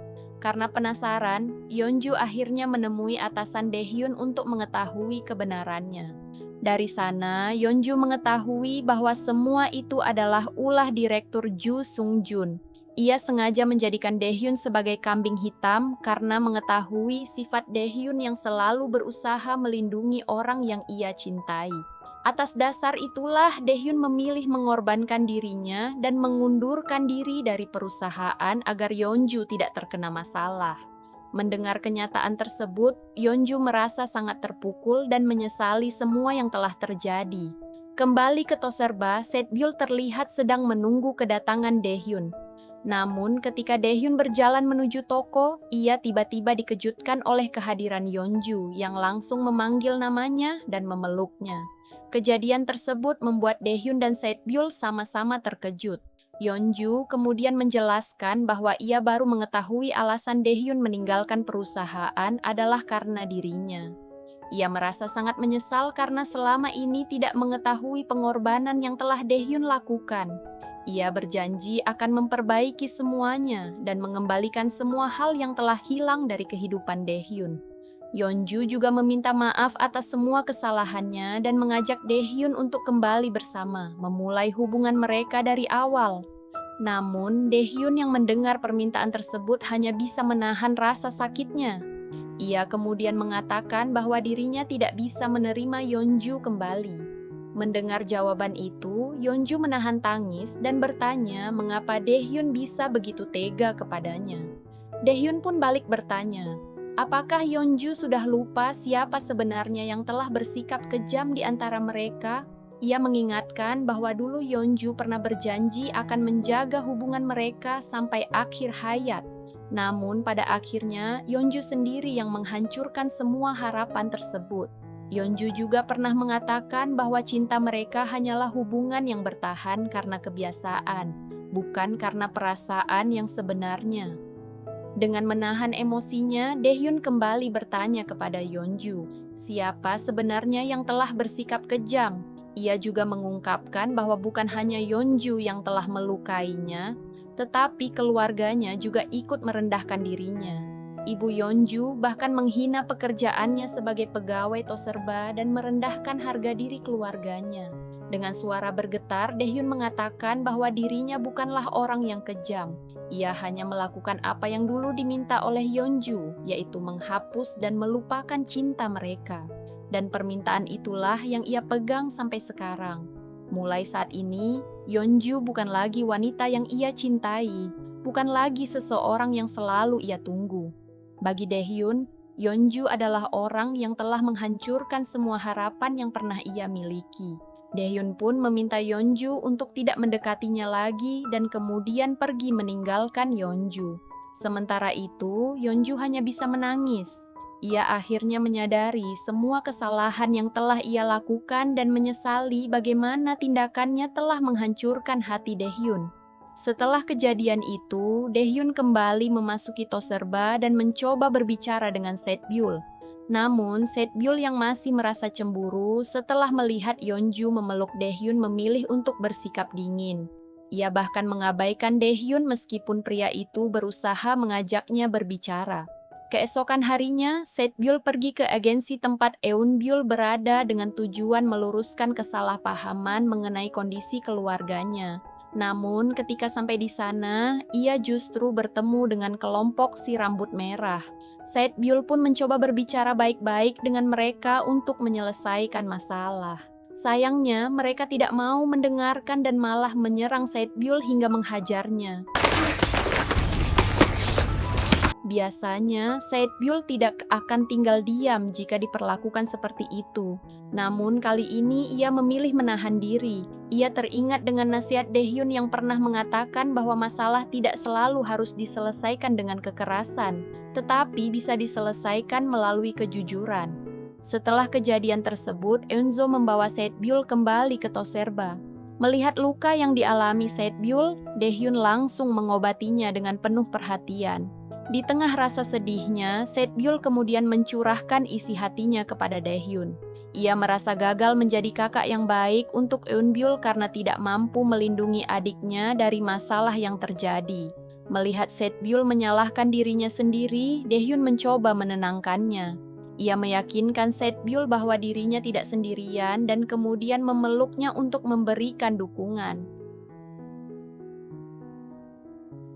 Karena penasaran, Yeonju akhirnya menemui atasan Daehyun untuk mengetahui kebenarannya. Dari sana, Yeonju mengetahui bahwa semua itu adalah ulah Direktur Ju Sung-jun. Ia sengaja menjadikan Daehyun sebagai kambing hitam karena mengetahui sifat Daehyun yang selalu berusaha melindungi orang yang ia cintai. Atas dasar itulah Daehyun memilih mengorbankan dirinya dan mengundurkan diri dari perusahaan agar Yeonju tidak terkena masalah. Mendengar kenyataan tersebut, Yeonju merasa sangat terpukul dan menyesali semua yang telah terjadi. Kembali ke Toserba, Sae-byul terlihat sedang menunggu kedatangan Daehyun. Namun ketika Daehyun berjalan menuju toko, ia tiba-tiba dikejutkan oleh kehadiran Yeonju yang langsung memanggil namanya dan memeluknya. Kejadian tersebut membuat Daehyun dan Sae-byul sama-sama terkejut. Yeonju kemudian menjelaskan bahwa ia baru mengetahui alasan Daehyun meninggalkan perusahaan adalah karena dirinya. Ia merasa sangat menyesal karena selama ini tidak mengetahui pengorbanan yang telah Daehyun lakukan. Ia berjanji akan memperbaiki semuanya dan mengembalikan semua hal yang telah hilang dari kehidupan Daehyun. Yeonju juga meminta maaf atas semua kesalahannya dan mengajak Daehyun untuk kembali bersama, memulai hubungan mereka dari awal. Namun, Daehyun yang mendengar permintaan tersebut hanya bisa menahan rasa sakitnya. Ia kemudian mengatakan bahwa dirinya tidak bisa menerima Yeonju kembali. Mendengar jawaban itu, Yeonju menahan tangis dan bertanya mengapa Daehyun bisa begitu tega kepadanya. Daehyun pun balik bertanya, apakah Yeonju sudah lupa siapa sebenarnya yang telah bersikap kejam di antara mereka? Ia mengingatkan bahwa dulu Yeonju pernah berjanji akan menjaga hubungan mereka sampai akhir hayat. Namun pada akhirnya Yeonju sendiri yang menghancurkan semua harapan tersebut. Yeonju juga pernah mengatakan bahwa cinta mereka hanyalah hubungan yang bertahan karena kebiasaan, bukan karena perasaan yang sebenarnya. Dengan menahan emosinya, Daehyun kembali bertanya kepada Yeonju, siapa sebenarnya yang telah bersikap kejam? Ia juga mengungkapkan bahwa bukan hanya Yeonju yang telah melukainya, tetapi keluarganya juga ikut merendahkan dirinya. Ibu Yeonju bahkan menghina pekerjaannya sebagai pegawai Toserba dan merendahkan harga diri keluarganya. Dengan suara bergetar, Daehyun mengatakan bahwa dirinya bukanlah orang yang kejam. Ia hanya melakukan apa yang dulu diminta oleh Yeonju, yaitu menghapus dan melupakan cinta mereka. Dan permintaan itulah yang ia pegang sampai sekarang. Mulai saat ini, Yeonju bukan lagi wanita yang ia cintai, bukan lagi seseorang yang selalu ia tunggu. Bagi Daehyun, Yeonju adalah orang yang telah menghancurkan semua harapan yang pernah ia miliki. Daehyun pun meminta Yeonju untuk tidak mendekatinya lagi dan kemudian pergi meninggalkan Yeonju. Sementara itu, Yeonju hanya bisa menangis. Ia akhirnya menyadari semua kesalahan yang telah ia lakukan dan menyesali bagaimana tindakannya telah menghancurkan hati Daehyun. Setelah kejadian itu, Daehyun kembali memasuki Toserba dan mencoba berbicara dengan Setbyul. Namun, Setbyul yang masih merasa cemburu setelah melihat Yeonju memeluk Daehyun memilih untuk bersikap dingin. Ia bahkan mengabaikan Daehyun meskipun pria itu berusaha mengajaknya berbicara. Keesokan harinya, Setbyul pergi ke agensi tempat Eunbyul berada dengan tujuan meluruskan kesalahpahaman mengenai kondisi keluarganya. Namun, ketika sampai di sana, ia justru bertemu dengan kelompok si rambut merah. Setbyul pun mencoba berbicara baik-baik dengan mereka untuk menyelesaikan masalah. Sayangnya, mereka tidak mau mendengarkan dan malah menyerang Setbyul hingga menghajarnya. Biasanya, Setbyul tidak akan tinggal diam jika diperlakukan seperti itu. Namun kali ini ia memilih menahan diri. Ia teringat dengan nasihat Daehyun yang pernah mengatakan bahwa masalah tidak selalu harus diselesaikan dengan kekerasan, tetapi bisa diselesaikan melalui kejujuran. Setelah kejadian tersebut, Eunzo membawa Setbyul kembali ke Toserba. Melihat luka yang dialami Setbyul, Daehyun langsung mengobatinya dengan penuh perhatian. Di tengah rasa sedihnya, Setbyul kemudian mencurahkan isi hatinya kepada Daehyun. Ia merasa gagal menjadi kakak yang baik untuk Eunbyul karena tidak mampu melindungi adiknya dari masalah yang terjadi. Melihat Setbyul menyalahkan dirinya sendiri, Daehyun mencoba menenangkannya. Ia meyakinkan Setbyul bahwa dirinya tidak sendirian dan kemudian memeluknya untuk memberikan dukungan.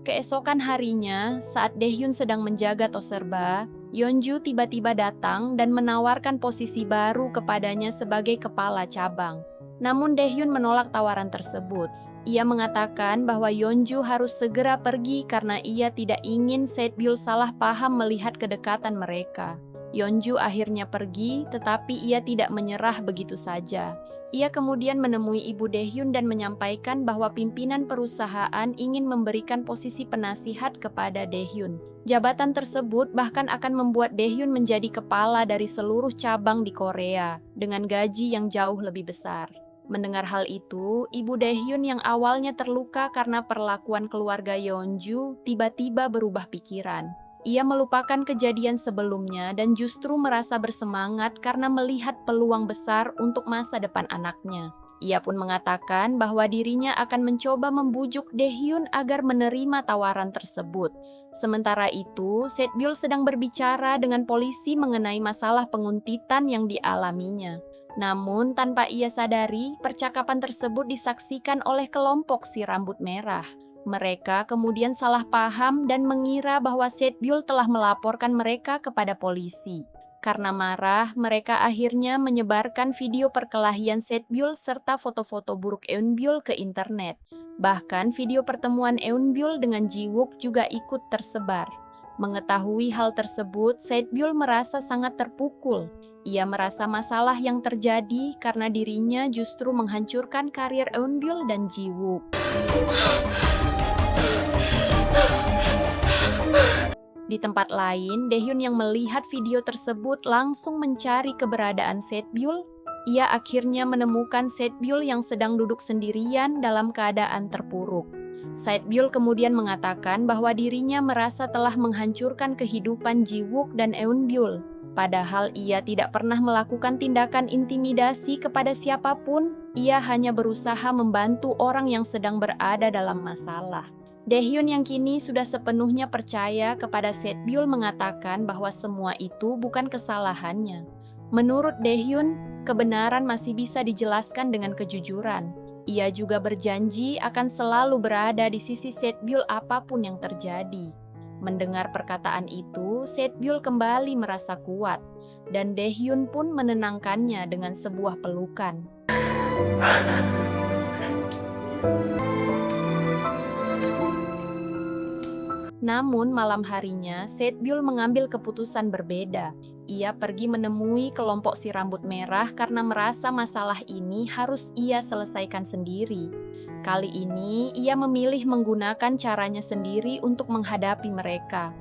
Keesokan harinya, saat Daehyun sedang menjaga Toserba, Yeonju tiba-tiba datang dan menawarkan posisi baru kepadanya sebagai kepala cabang. Namun Daehyun menolak tawaran tersebut. Ia mengatakan bahwa Yeonju harus segera pergi karena ia tidak ingin Setbyul salah paham melihat kedekatan mereka. Yeonju akhirnya pergi, tetapi ia tidak menyerah begitu saja. Ia kemudian menemui ibu Daehyun dan menyampaikan bahwa pimpinan perusahaan ingin memberikan posisi penasihat kepada Daehyun. Jabatan tersebut bahkan akan membuat Daehyun menjadi kepala dari seluruh cabang di Korea dengan gaji yang jauh lebih besar. Mendengar hal itu, ibu Daehyun yang awalnya terluka karena perlakuan keluarga Yeonju tiba-tiba berubah pikiran. Ia melupakan kejadian sebelumnya dan justru merasa bersemangat karena melihat peluang besar untuk masa depan anaknya. Ia pun mengatakan bahwa dirinya akan mencoba membujuk Daehyun agar menerima tawaran tersebut. Sementara itu, Setbyul sedang berbicara dengan polisi mengenai masalah penguntitan yang dialaminya. Namun, tanpa ia sadari, percakapan tersebut disaksikan oleh kelompok si rambut merah. Mereka kemudian salah paham dan mengira bahwa Setbyul telah melaporkan mereka kepada polisi. Karena marah, mereka akhirnya menyebarkan video perkelahian Setbyul serta foto-foto buruk Eunbyul ke internet. Bahkan video pertemuan Eunbyul dengan Jiwook juga ikut tersebar. Mengetahui hal tersebut, Setbyul merasa sangat terpukul. Ia merasa masalah yang terjadi karena dirinya justru menghancurkan karir Eunbyul dan Jiwook. Di tempat lain, Daehyun yang melihat video tersebut langsung mencari keberadaan Setbyul. Ia akhirnya menemukan Setbyul yang sedang duduk sendirian dalam keadaan terpuruk. Setbyul kemudian mengatakan bahwa dirinya merasa telah menghancurkan kehidupan Jiwook dan Eunbyul. Padahal ia tidak pernah melakukan tindakan intimidasi kepada siapapun, ia hanya berusaha membantu orang yang sedang berada dalam masalah. Daehyun yang kini sudah sepenuhnya percaya kepada Setbyul mengatakan bahwa semua itu bukan kesalahannya. Menurut Daehyun, kebenaran masih bisa dijelaskan dengan kejujuran. Ia juga berjanji akan selalu berada di sisi Setbyul apapun yang terjadi. Mendengar perkataan itu, Setbyul kembali merasa kuat, dan Daehyun pun menenangkannya dengan sebuah pelukan. Namun malam harinya, Setbyul mengambil keputusan berbeda. Ia pergi menemui kelompok si rambut merah karena merasa masalah ini harus ia selesaikan sendiri. Kali ini, ia memilih menggunakan caranya sendiri untuk menghadapi mereka.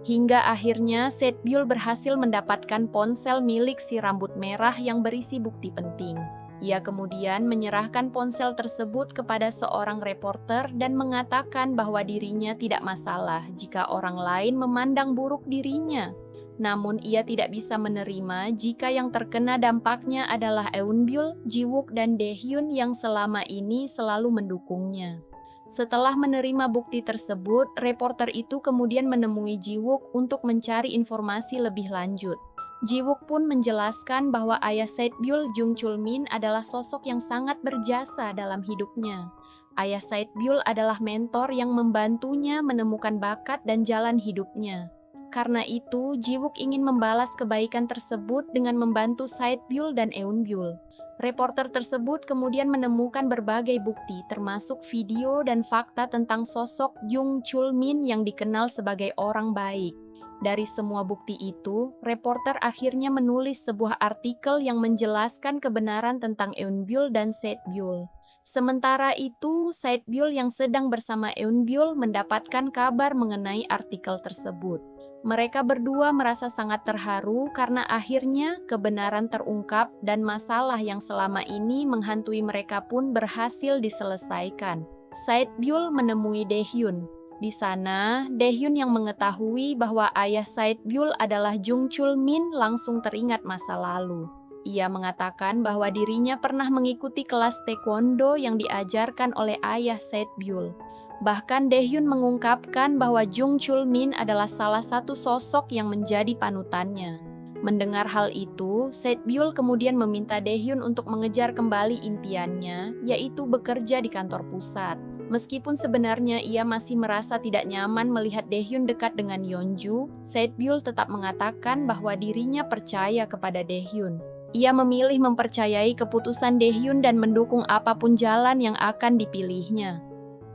Hingga akhirnya Setbyul berhasil mendapatkan ponsel milik si rambut merah yang berisi bukti penting. Ia kemudian menyerahkan ponsel tersebut kepada seorang reporter dan mengatakan bahwa dirinya tidak masalah jika orang lain memandang buruk dirinya. Namun ia tidak bisa menerima jika yang terkena dampaknya adalah Eunbyul, Jiwook, dan Daehyun yang selama ini selalu mendukungnya. Setelah menerima bukti tersebut, reporter itu kemudian menemui Jiwook untuk mencari informasi lebih lanjut. Jiwook pun menjelaskan bahwa ayah Setbyul, Jung Chul-min, adalah sosok yang sangat berjasa dalam hidupnya. Ayah Setbyul adalah mentor yang membantunya menemukan bakat dan jalan hidupnya. Karena itu, Jiwook ingin membalas kebaikan tersebut dengan membantu Setbyul dan Eunbyul. Reporter tersebut kemudian menemukan berbagai bukti, termasuk video dan fakta tentang sosok Jung Chul-min yang dikenal sebagai orang baik. Dari semua bukti itu, reporter akhirnya menulis sebuah artikel yang menjelaskan kebenaran tentang Eunbyul dan Setbyul. Sementara itu, Setbyul yang sedang bersama Eunbyul mendapatkan kabar mengenai artikel tersebut. Mereka berdua merasa sangat terharu karena akhirnya kebenaran terungkap dan masalah yang selama ini menghantui mereka pun berhasil diselesaikan. Setbyul menemui Daehyun. Di sana, Daehyun yang mengetahui bahwa ayah Setbyul adalah Jung Chul-min langsung teringat masa lalu. Ia mengatakan bahwa dirinya pernah mengikuti kelas taekwondo yang diajarkan oleh ayah Setbyul. Bahkan Daehyun mengungkapkan bahwa Jung Chul-min adalah salah satu sosok yang menjadi panutannya. Mendengar hal itu, Setbyul kemudian meminta Daehyun untuk mengejar kembali impiannya, yaitu bekerja di kantor pusat. Meskipun sebenarnya ia masih merasa tidak nyaman melihat Daehyun dekat dengan Yeonju, Setbyul tetap mengatakan bahwa dirinya percaya kepada Daehyun. Ia memilih mempercayai keputusan Daehyun dan mendukung apapun jalan yang akan dipilihnya.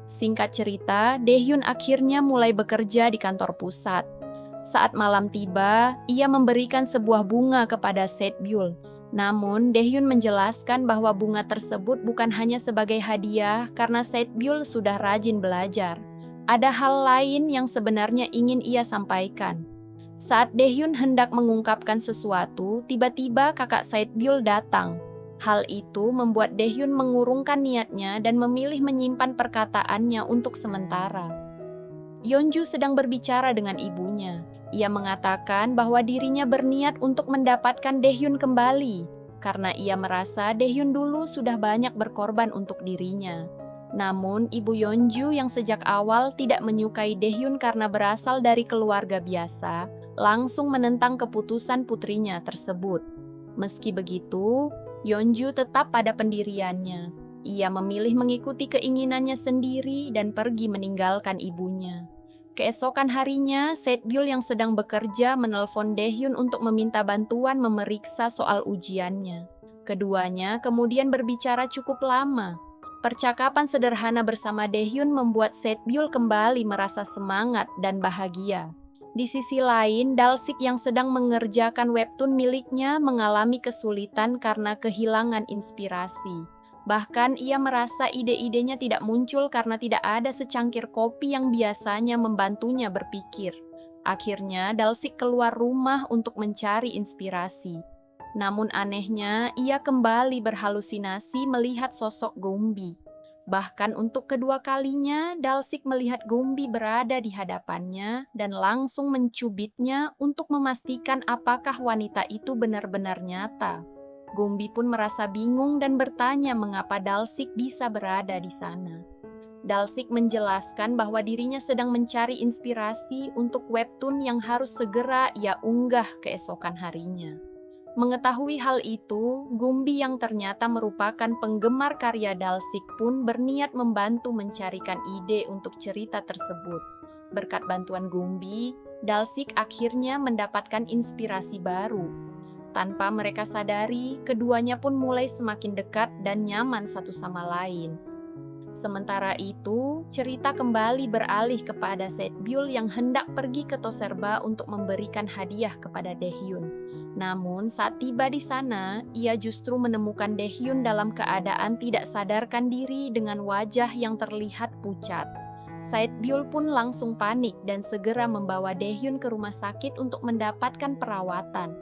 Singkat cerita, Daehyun akhirnya mulai bekerja di kantor pusat. Saat malam tiba, ia memberikan sebuah bunga kepada Setbyul. Namun, Daehyun menjelaskan bahwa bunga tersebut bukan hanya sebagai hadiah karena Setbyul sudah rajin belajar. Ada hal lain yang sebenarnya ingin ia sampaikan. Saat Daehyun hendak mengungkapkan sesuatu, tiba-tiba kakak Setbyul datang. Hal itu membuat Daehyun mengurungkan niatnya dan memilih menyimpan perkataannya untuk sementara. Yeonju sedang berbicara dengan ibunya. Ia mengatakan bahwa dirinya berniat untuk mendapatkan Daehyun kembali, karena ia merasa Daehyun dulu sudah banyak berkorban untuk dirinya. Namun, ibu Yeonju yang sejak awal tidak menyukai Daehyun karena berasal dari keluarga biasa, langsung menentang keputusan putrinya tersebut. Meski begitu, Yeonju tetap pada pendiriannya. Ia memilih mengikuti keinginannya sendiri dan pergi meninggalkan ibunya. Keesokan harinya, Setbyul yang sedang bekerja menelpon Daehyun untuk meminta bantuan memeriksa soal ujiannya. Keduanya kemudian berbicara cukup lama. Percakapan sederhana bersama Daehyun membuat Setbyul kembali merasa semangat dan bahagia. Di sisi lain, Dalsik yang sedang mengerjakan webtoon miliknya mengalami kesulitan karena kehilangan inspirasi. Bahkan ia merasa ide-idenya tidak muncul karena tidak ada secangkir kopi yang biasanya membantunya berpikir. Akhirnya, Dalsik keluar rumah untuk mencari inspirasi. Namun anehnya, ia kembali berhalusinasi melihat sosok Gombi. Bahkan untuk kedua kalinya, Dalsik melihat Gombi berada di hadapannya dan langsung mencubitnya untuk memastikan apakah wanita itu benar-benar nyata. Gombi pun merasa bingung dan bertanya mengapa Dalsik bisa berada di sana. Dalsik menjelaskan bahwa dirinya sedang mencari inspirasi untuk webtoon yang harus segera ia unggah keesokan harinya. Mengetahui hal itu, Gombi yang ternyata merupakan penggemar karya Dalsik pun berniat membantu mencarikan ide untuk cerita tersebut. Berkat bantuan Gombi, Dalsik akhirnya mendapatkan inspirasi baru. Tanpa mereka sadari, keduanya pun mulai semakin dekat dan nyaman satu sama lain. Sementara itu, cerita kembali beralih kepada Setbyul yang hendak pergi ke Toserba untuk memberikan hadiah kepada Daehyun. Namun, saat tiba di sana, ia justru menemukan Daehyun dalam keadaan tidak sadarkan diri dengan wajah yang terlihat pucat. Setbyul pun langsung panik dan segera membawa Daehyun ke rumah sakit untuk mendapatkan perawatan.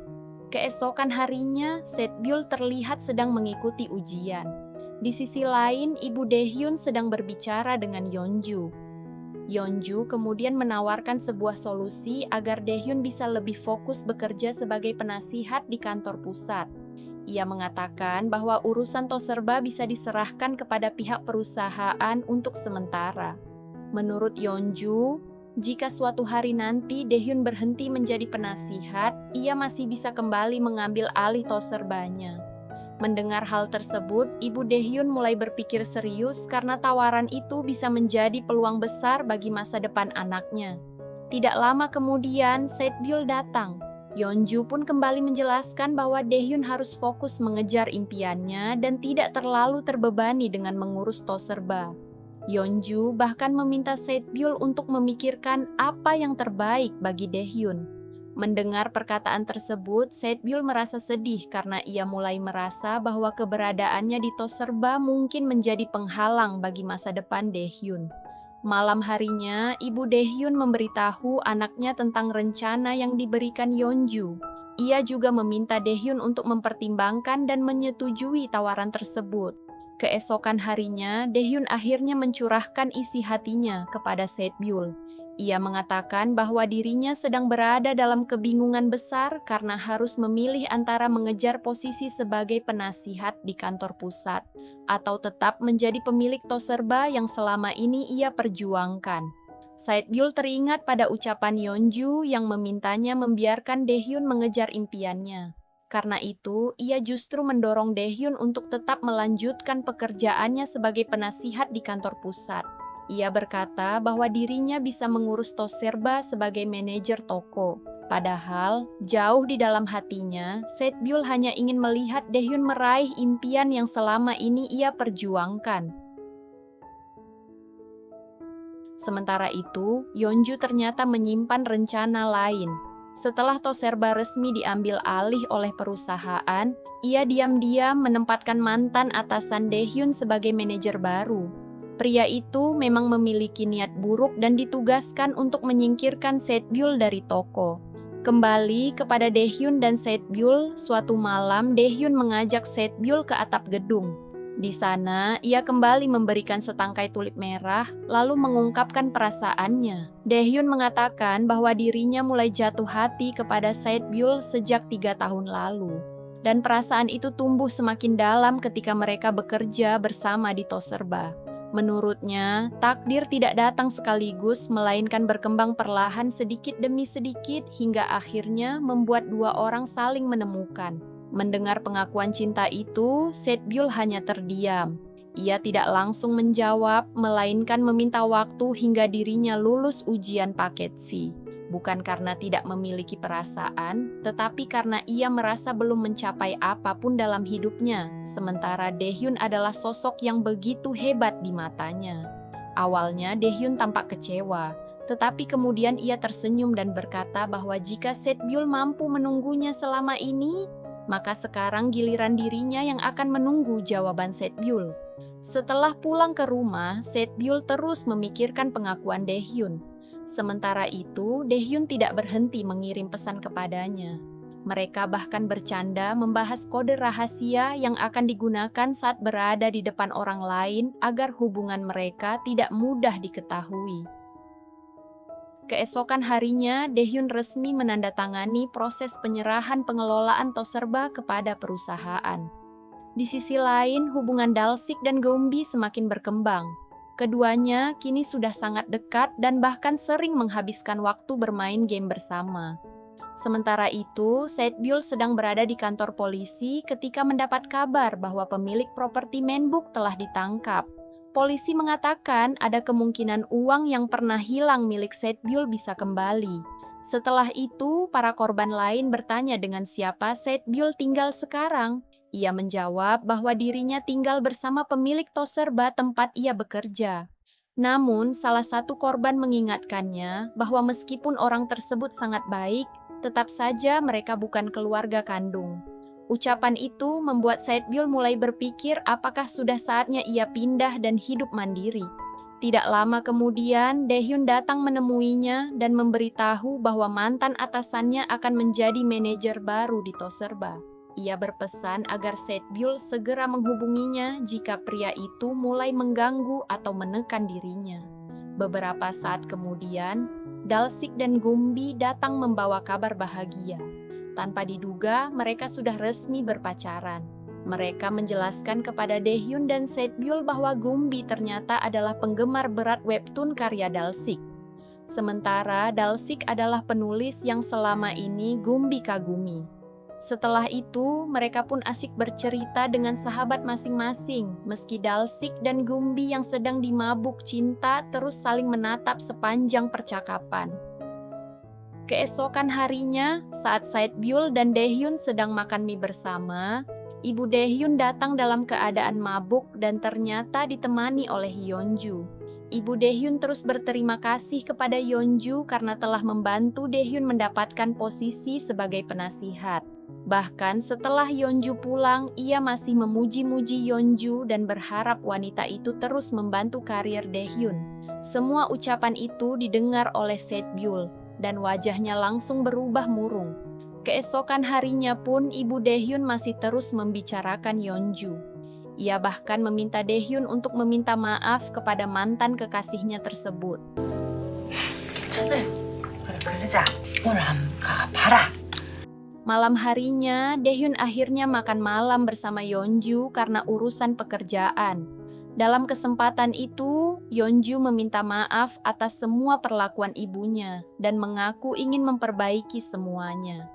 Keesokan harinya, Setbyul terlihat sedang mengikuti ujian. Di sisi lain, ibu Daehyun sedang berbicara dengan Yeonju. Yeonju kemudian menawarkan sebuah solusi agar Daehyun bisa lebih fokus bekerja sebagai penasihat di kantor pusat. Ia mengatakan bahwa urusan Toserba bisa diserahkan kepada pihak perusahaan untuk sementara. Menurut Yeonju, jika suatu hari nanti Daehyun berhenti menjadi penasihat, ia masih bisa kembali mengambil alih Toserbanya. Mendengar hal tersebut, ibu Daehyun mulai berpikir serius karena tawaran itu bisa menjadi peluang besar bagi masa depan anaknya. Tidak lama kemudian, Setbyul datang. Yeonju pun kembali menjelaskan bahwa Daehyun harus fokus mengejar impiannya dan tidak terlalu terbebani dengan mengurus Toserba. Yeonju bahkan meminta Setbyul untuk memikirkan apa yang terbaik bagi Daehyun. Mendengar perkataan tersebut, Setbyul merasa sedih karena ia mulai merasa bahwa keberadaannya di Toserba mungkin menjadi penghalang bagi masa depan Daehyun. Malam harinya, ibu Daehyun memberitahu anaknya tentang rencana yang diberikan Yeonju. Ia juga meminta Daehyun untuk mempertimbangkan dan menyetujui tawaran tersebut. Keesokan harinya, Daehyun akhirnya mencurahkan isi hatinya kepada Setbyul. Ia mengatakan bahwa dirinya sedang berada dalam kebingungan besar karena harus memilih antara mengejar posisi sebagai penasihat di kantor pusat atau tetap menjadi pemilik Toserba yang selama ini ia perjuangkan. Setbyul teringat pada ucapan Yeonju yang memintanya membiarkan Daehyun mengejar impiannya. Karena itu, ia justru mendorong Daehyun untuk tetap melanjutkan pekerjaannya sebagai penasihat di kantor pusat. Ia berkata bahwa dirinya bisa mengurus Toserba sebagai manajer toko. Padahal, jauh di dalam hatinya, Setbyul hanya ingin melihat Daehyun meraih impian yang selama ini ia perjuangkan. Sementara itu, Yeonju ternyata menyimpan rencana lain. Setelah Toserba resmi diambil alih oleh perusahaan, ia diam-diam menempatkan mantan atasan Daehyun sebagai manajer baru. Pria itu memang memiliki niat buruk dan ditugaskan untuk menyingkirkan Setbyul dari toko. Kembali kepada Daehyun dan Setbyul, suatu malam Daehyun mengajak Setbyul ke atap gedung. Di sana, ia kembali memberikan setangkai tulip merah, lalu mengungkapkan perasaannya. Daehyun mengatakan bahwa dirinya mulai jatuh hati kepada Setbyul sejak 3 tahun lalu. Dan perasaan itu tumbuh semakin dalam ketika mereka bekerja bersama di Toserba. Menurutnya, takdir tidak datang sekaligus, melainkan berkembang perlahan sedikit demi sedikit hingga akhirnya membuat dua orang saling menemukan. Mendengar pengakuan cinta itu, Setbyul hanya terdiam. Ia tidak langsung menjawab, melainkan meminta waktu hingga dirinya lulus ujian paket C. Bukan karena tidak memiliki perasaan, tetapi karena ia merasa belum mencapai apapun dalam hidupnya, sementara Daehyun adalah sosok yang begitu hebat di matanya. Awalnya Daehyun tampak kecewa, tetapi kemudian ia tersenyum dan berkata bahwa jika Setbyul mampu menunggunya selama ini, maka sekarang giliran dirinya yang akan menunggu jawaban Setbyul. Setelah pulang ke rumah, Setbyul terus memikirkan pengakuan Daehyun. Sementara itu, Daehyun tidak berhenti mengirim pesan kepadanya. Mereka bahkan bercanda membahas kode rahasia yang akan digunakan saat berada di depan orang lain agar hubungan mereka tidak mudah diketahui. Keesokan harinya, Daehyun resmi menandatangani proses penyerahan pengelolaan Toserba kepada perusahaan. Di sisi lain, hubungan Dalsik dan Geumbi semakin berkembang. Keduanya kini sudah sangat dekat dan bahkan sering menghabiskan waktu bermain game bersama. Sementara itu, Setbyul sedang berada di kantor polisi ketika mendapat kabar bahwa pemilik properti Menbuk telah ditangkap. Polisi mengatakan ada kemungkinan uang yang pernah hilang milik Setbyul bisa kembali. Setelah itu, para korban lain bertanya dengan siapa Setbyul tinggal sekarang. Ia menjawab bahwa dirinya tinggal bersama pemilik Toserba tempat ia bekerja. Namun, salah satu korban mengingatkannya bahwa meskipun orang tersebut sangat baik, tetap saja mereka bukan keluarga kandung. Ucapan itu membuat Saidbyul mulai berpikir apakah sudah saatnya ia pindah dan hidup mandiri. Tidak lama kemudian, Daehyun datang menemuinya dan memberitahu bahwa mantan atasannya akan menjadi manajer baru di Toserba. Ia berpesan agar Saidbyul segera menghubunginya jika pria itu mulai mengganggu atau menekan dirinya. Beberapa saat kemudian, Dalsik dan Gumbi datang membawa kabar bahagia. Tanpa diduga, mereka sudah resmi berpacaran. Mereka menjelaskan kepada Daehyun dan Saidbyul bahwa Gumbi ternyata adalah penggemar berat webtoon karya Dalsik. Sementara Dalsik adalah penulis yang selama ini Gumbi kagumi. Setelah itu, mereka pun asyik bercerita dengan sahabat masing-masing, meski Dalsik dan Gumbi yang sedang dimabuk cinta terus saling menatap sepanjang percakapan. Keesokan harinya, saat Saidbyul dan Daehyun sedang makan mie bersama, ibu Daehyun datang dalam keadaan mabuk dan ternyata ditemani oleh Yeonju. Ibu Daehyun terus berterima kasih kepada Yeonju karena telah membantu Daehyun mendapatkan posisi sebagai penasihat. Bahkan setelah Yeonju pulang, ia masih memuji-muji Yeonju dan berharap wanita itu terus membantu karir Daehyun. Semua ucapan itu didengar oleh Saidbyul dan wajahnya langsung berubah murung. Keesokan harinya pun ibu Daehyun masih terus membicarakan Yeonju. Ia bahkan meminta Daehyun untuk meminta maaf kepada mantan kekasihnya tersebut. 괜찮아요. 그러자 오늘 한번 가봐라. Malam harinya, Daehyun akhirnya makan malam bersama Yeonju karena urusan pekerjaan. Dalam kesempatan itu, Yeonju meminta maaf atas semua perlakuan ibunya dan mengaku ingin memperbaiki semuanya.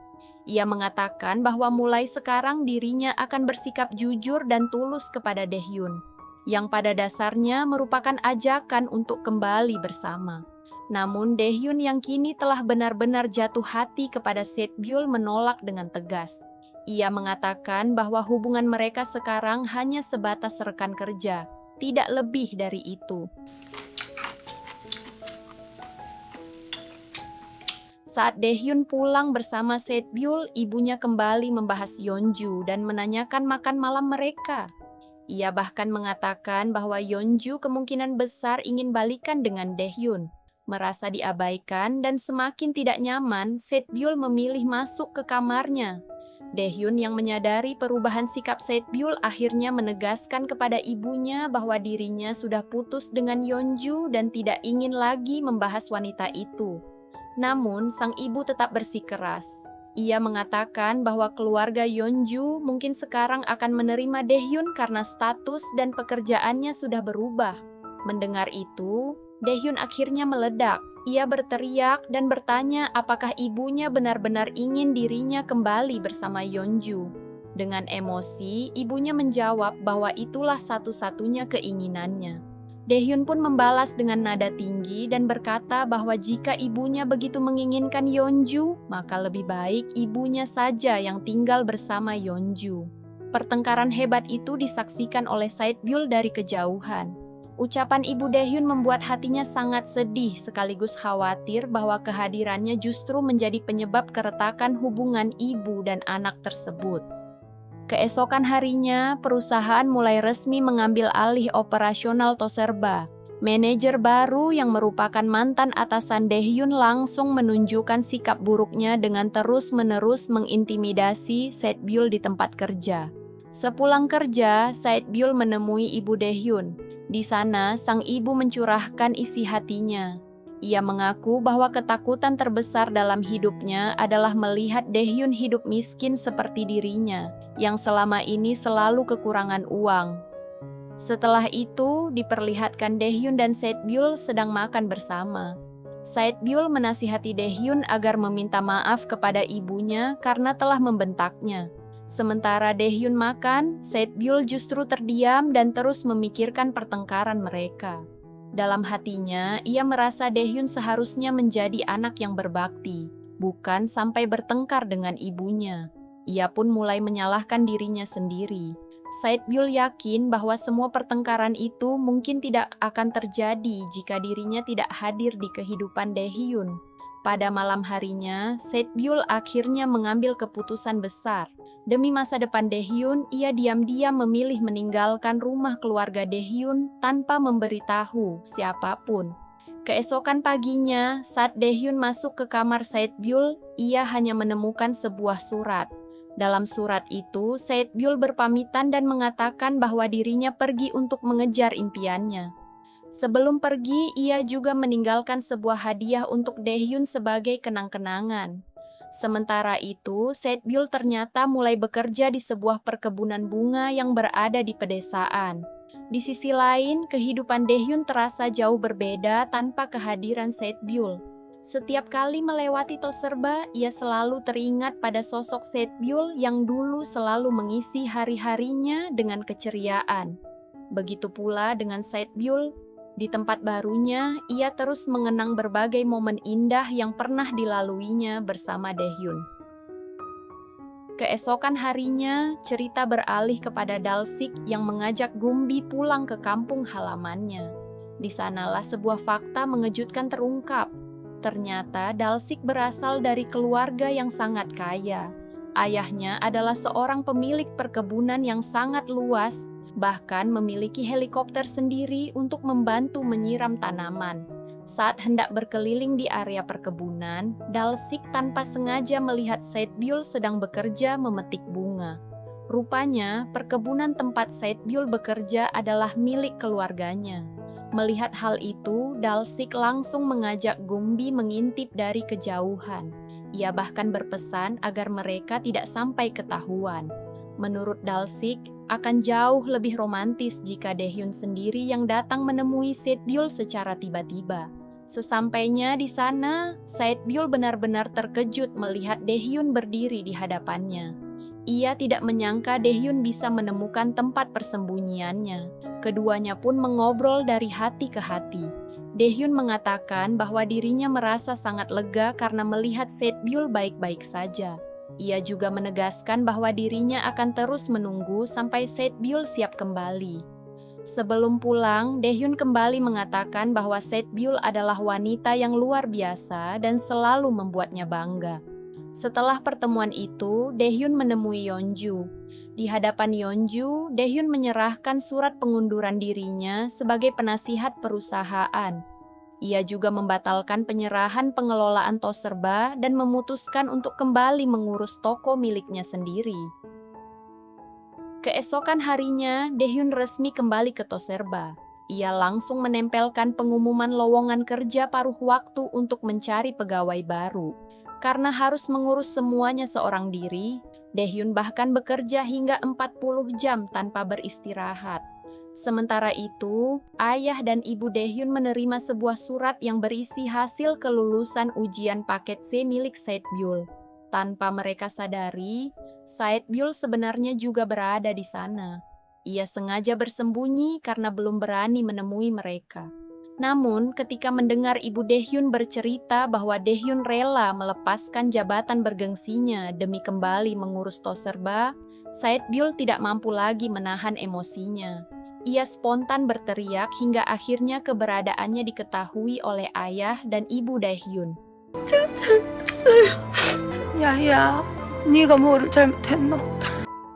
Ia mengatakan bahwa mulai sekarang dirinya akan bersikap jujur dan tulus kepada Daehyun, yang pada dasarnya merupakan ajakan untuk kembali bersama. Namun Daehyun yang kini telah benar-benar jatuh hati kepada Saidbyul menolak dengan tegas. Ia mengatakan bahwa hubungan mereka sekarang hanya sebatas rekan kerja, tidak lebih dari itu. Saat Daehyun pulang bersama Saidbyul, ibunya kembali membahas Yeonju dan menanyakan makan malam mereka. Ia bahkan mengatakan bahwa Yeonju kemungkinan besar ingin balikan dengan Daehyun. Merasa diabaikan dan semakin tidak nyaman, Saidbyul memilih masuk ke kamarnya. Daehyun yang menyadari perubahan sikap Saidbyul akhirnya menegaskan kepada ibunya bahwa dirinya sudah putus dengan Yeonju dan tidak ingin lagi membahas wanita itu. Namun, sang ibu tetap bersikeras. Ia mengatakan bahwa keluarga Yeonju mungkin sekarang akan menerima Daehyun karena status dan pekerjaannya sudah berubah. Mendengar itu, Daehyun akhirnya meledak. Ia berteriak dan bertanya apakah ibunya benar-benar ingin dirinya kembali bersama Yeonju. Dengan emosi, ibunya menjawab bahwa itulah satu-satunya keinginannya. Daehyun pun membalas dengan nada tinggi dan berkata bahwa jika ibunya begitu menginginkan Yeonju, maka lebih baik ibunya saja yang tinggal bersama Yeonju. Pertengkaran hebat itu disaksikan oleh Saidbyul dari kejauhan. Ucapan ibu Daehyun membuat hatinya sangat sedih sekaligus khawatir bahwa kehadirannya justru menjadi penyebab keretakan hubungan ibu dan anak tersebut. Keesokan harinya, perusahaan mulai resmi mengambil alih operasional Toserba. Manajer baru yang merupakan mantan atasan Daehyun langsung menunjukkan sikap buruknya dengan terus-menerus mengintimidasi Saidbyul di tempat kerja. Sepulang kerja, Saidbyul menemui ibu Daehyun. Di sana, sang ibu mencurahkan isi hatinya. Ia mengaku bahwa ketakutan terbesar dalam hidupnya adalah melihat Daehyun hidup miskin seperti dirinya, yang selama ini selalu kekurangan uang. Setelah itu, diperlihatkan Daehyun dan Saidbyul sedang makan bersama. Saidbyul menasihati Daehyun agar meminta maaf kepada ibunya karena telah membentaknya. Sementara Daehyun makan, Saidbyul justru terdiam dan terus memikirkan pertengkaran mereka. Dalam hatinya, ia merasa Daehyun seharusnya menjadi anak yang berbakti, bukan sampai bertengkar dengan ibunya. Ia pun mulai menyalahkan dirinya sendiri. Saidbyul yakin bahwa semua pertengkaran itu mungkin tidak akan terjadi jika dirinya tidak hadir di kehidupan Daehyun. Pada malam harinya, Saidbyul akhirnya mengambil keputusan besar. Demi masa depan Daehyun, ia diam-diam memilih meninggalkan rumah keluarga Daehyun tanpa memberitahu siapapun. Keesokan paginya, saat Daehyun masuk ke kamar Saidbyul, ia hanya menemukan sebuah surat. Dalam surat itu, Saidbyul berpamitan dan mengatakan bahwa dirinya pergi untuk mengejar impiannya. Sebelum pergi, ia juga meninggalkan sebuah hadiah untuk Daehyun sebagai kenang-kenangan. Sementara itu, Saidbyul ternyata mulai bekerja di sebuah perkebunan bunga yang berada di pedesaan. Di sisi lain, kehidupan Daehyun terasa jauh berbeda tanpa kehadiran Saidbyul. Setiap kali melewati Toserba, ia selalu teringat pada sosok Saidbyul yang dulu selalu mengisi hari-harinya dengan keceriaan. Begitu pula dengan Saidbyul, di tempat barunya, ia terus mengenang berbagai momen indah yang pernah dilaluinya bersama Daehyun. Keesokan harinya, cerita beralih kepada Dalsik yang mengajak Gumbi pulang ke kampung halamannya. Di sanalah sebuah fakta mengejutkan terungkap. Ternyata Dalsik berasal dari keluarga yang sangat kaya. Ayahnya adalah seorang pemilik perkebunan yang sangat luas, bahkan memiliki helikopter sendiri untuk membantu menyiram tanaman. Saat hendak berkeliling di area perkebunan, Dalsik tanpa sengaja melihat Saidbyul sedang bekerja memetik bunga. Rupanya, perkebunan tempat Saidbyul bekerja adalah milik keluarganya. Melihat hal itu, Dalsik langsung mengajak Gumbi mengintip dari kejauhan. Ia bahkan berpesan agar mereka tidak sampai ketahuan. Menurut Dalsik, akan jauh lebih romantis jika Daehyun sendiri yang datang menemui Saidbyul secara tiba-tiba. Sesampainya di sana, Saidbyul benar-benar terkejut melihat Daehyun berdiri di hadapannya. Ia tidak menyangka Daehyun bisa menemukan tempat persembunyiannya. Keduanya pun mengobrol dari hati ke hati. Daehyun mengatakan bahwa dirinya merasa sangat lega karena melihat Saidbyul baik-baik saja. Ia juga menegaskan bahwa dirinya akan terus menunggu sampai Saidbyul siap kembali. Sebelum pulang, Daehyun kembali mengatakan bahwa Saidbyul adalah wanita yang luar biasa dan selalu membuatnya bangga. Setelah pertemuan itu, Daehyun menemui Yeonju. Di hadapan Yeonju, Daehyun menyerahkan surat pengunduran dirinya sebagai penasihat perusahaan. Ia juga membatalkan penyerahan pengelolaan Toserba dan memutuskan untuk kembali mengurus toko miliknya sendiri. Keesokan harinya, Daehyun resmi kembali ke Toserba. Ia langsung menempelkan pengumuman lowongan kerja paruh waktu untuk mencari pegawai baru. Karena harus mengurus semuanya seorang diri, Daehyun bahkan bekerja hingga 40 jam tanpa beristirahat. Sementara itu, ayah dan ibu Daehyun menerima sebuah surat yang berisi hasil kelulusan ujian paket C milik Saidbyul. Tanpa mereka sadari, Saidbyul sebenarnya juga berada di sana. Ia sengaja bersembunyi karena belum berani menemui mereka. Namun, ketika mendengar ibu Daehyun bercerita bahwa Daehyun rela melepaskan jabatan bergengsinya demi kembali mengurus Toserba, Saidbyul tidak mampu lagi menahan emosinya. Ia spontan berteriak hingga akhirnya keberadaannya diketahui oleh ayah dan ibu Daehyun. 야야, 네가 뭐를 잘못했노?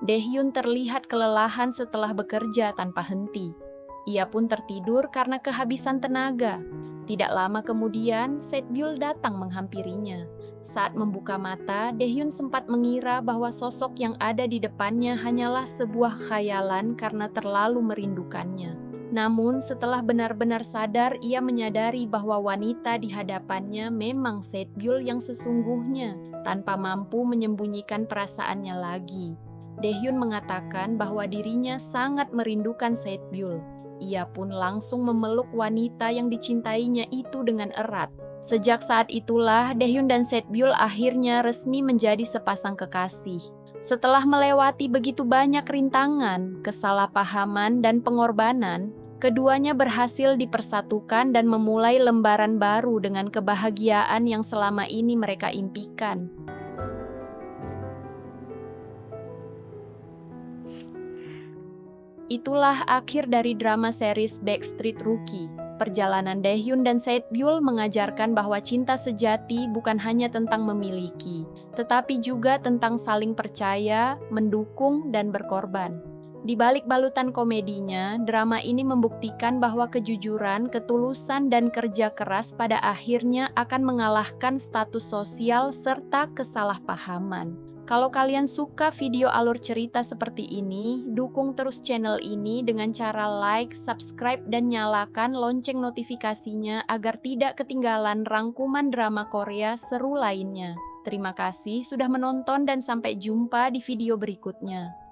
Daehyun terlihat kelelahan setelah bekerja tanpa henti. Ia pun tertidur karena kehabisan tenaga. Tidak lama kemudian, Saidbyul datang menghampirinya. Saat membuka mata, Daehyun sempat mengira bahwa sosok yang ada di depannya hanyalah sebuah khayalan karena terlalu merindukannya. Namun, setelah benar-benar sadar, ia menyadari bahwa wanita di hadapannya memang Saidbyul yang sesungguhnya, tanpa mampu menyembunyikan perasaannya lagi. Daehyun mengatakan bahwa dirinya sangat merindukan Saidbyul. Ia pun langsung memeluk wanita yang dicintainya itu dengan erat. Sejak saat itulah, Daehyun dan Saidbyul akhirnya resmi menjadi sepasang kekasih. Setelah melewati begitu banyak rintangan, kesalahpahaman, dan pengorbanan, keduanya berhasil dipersatukan dan memulai lembaran baru dengan kebahagiaan yang selama ini mereka impikan. Itulah akhir dari drama series Backstreet Rookie. Perjalanan Daehyun dan Saebyul mengajarkan bahwa cinta sejati bukan hanya tentang memiliki, tetapi juga tentang saling percaya, mendukung, dan berkorban. Di balik balutan komedinya, drama ini membuktikan bahwa kejujuran, ketulusan, dan kerja keras pada akhirnya akan mengalahkan status sosial serta kesalahpahaman. Kalau kalian suka video alur cerita seperti ini, dukung terus channel ini dengan cara like, subscribe, dan nyalakan lonceng notifikasinya agar tidak ketinggalan rangkuman drama Korea seru lainnya. Terima kasih sudah menonton dan sampai jumpa di video berikutnya.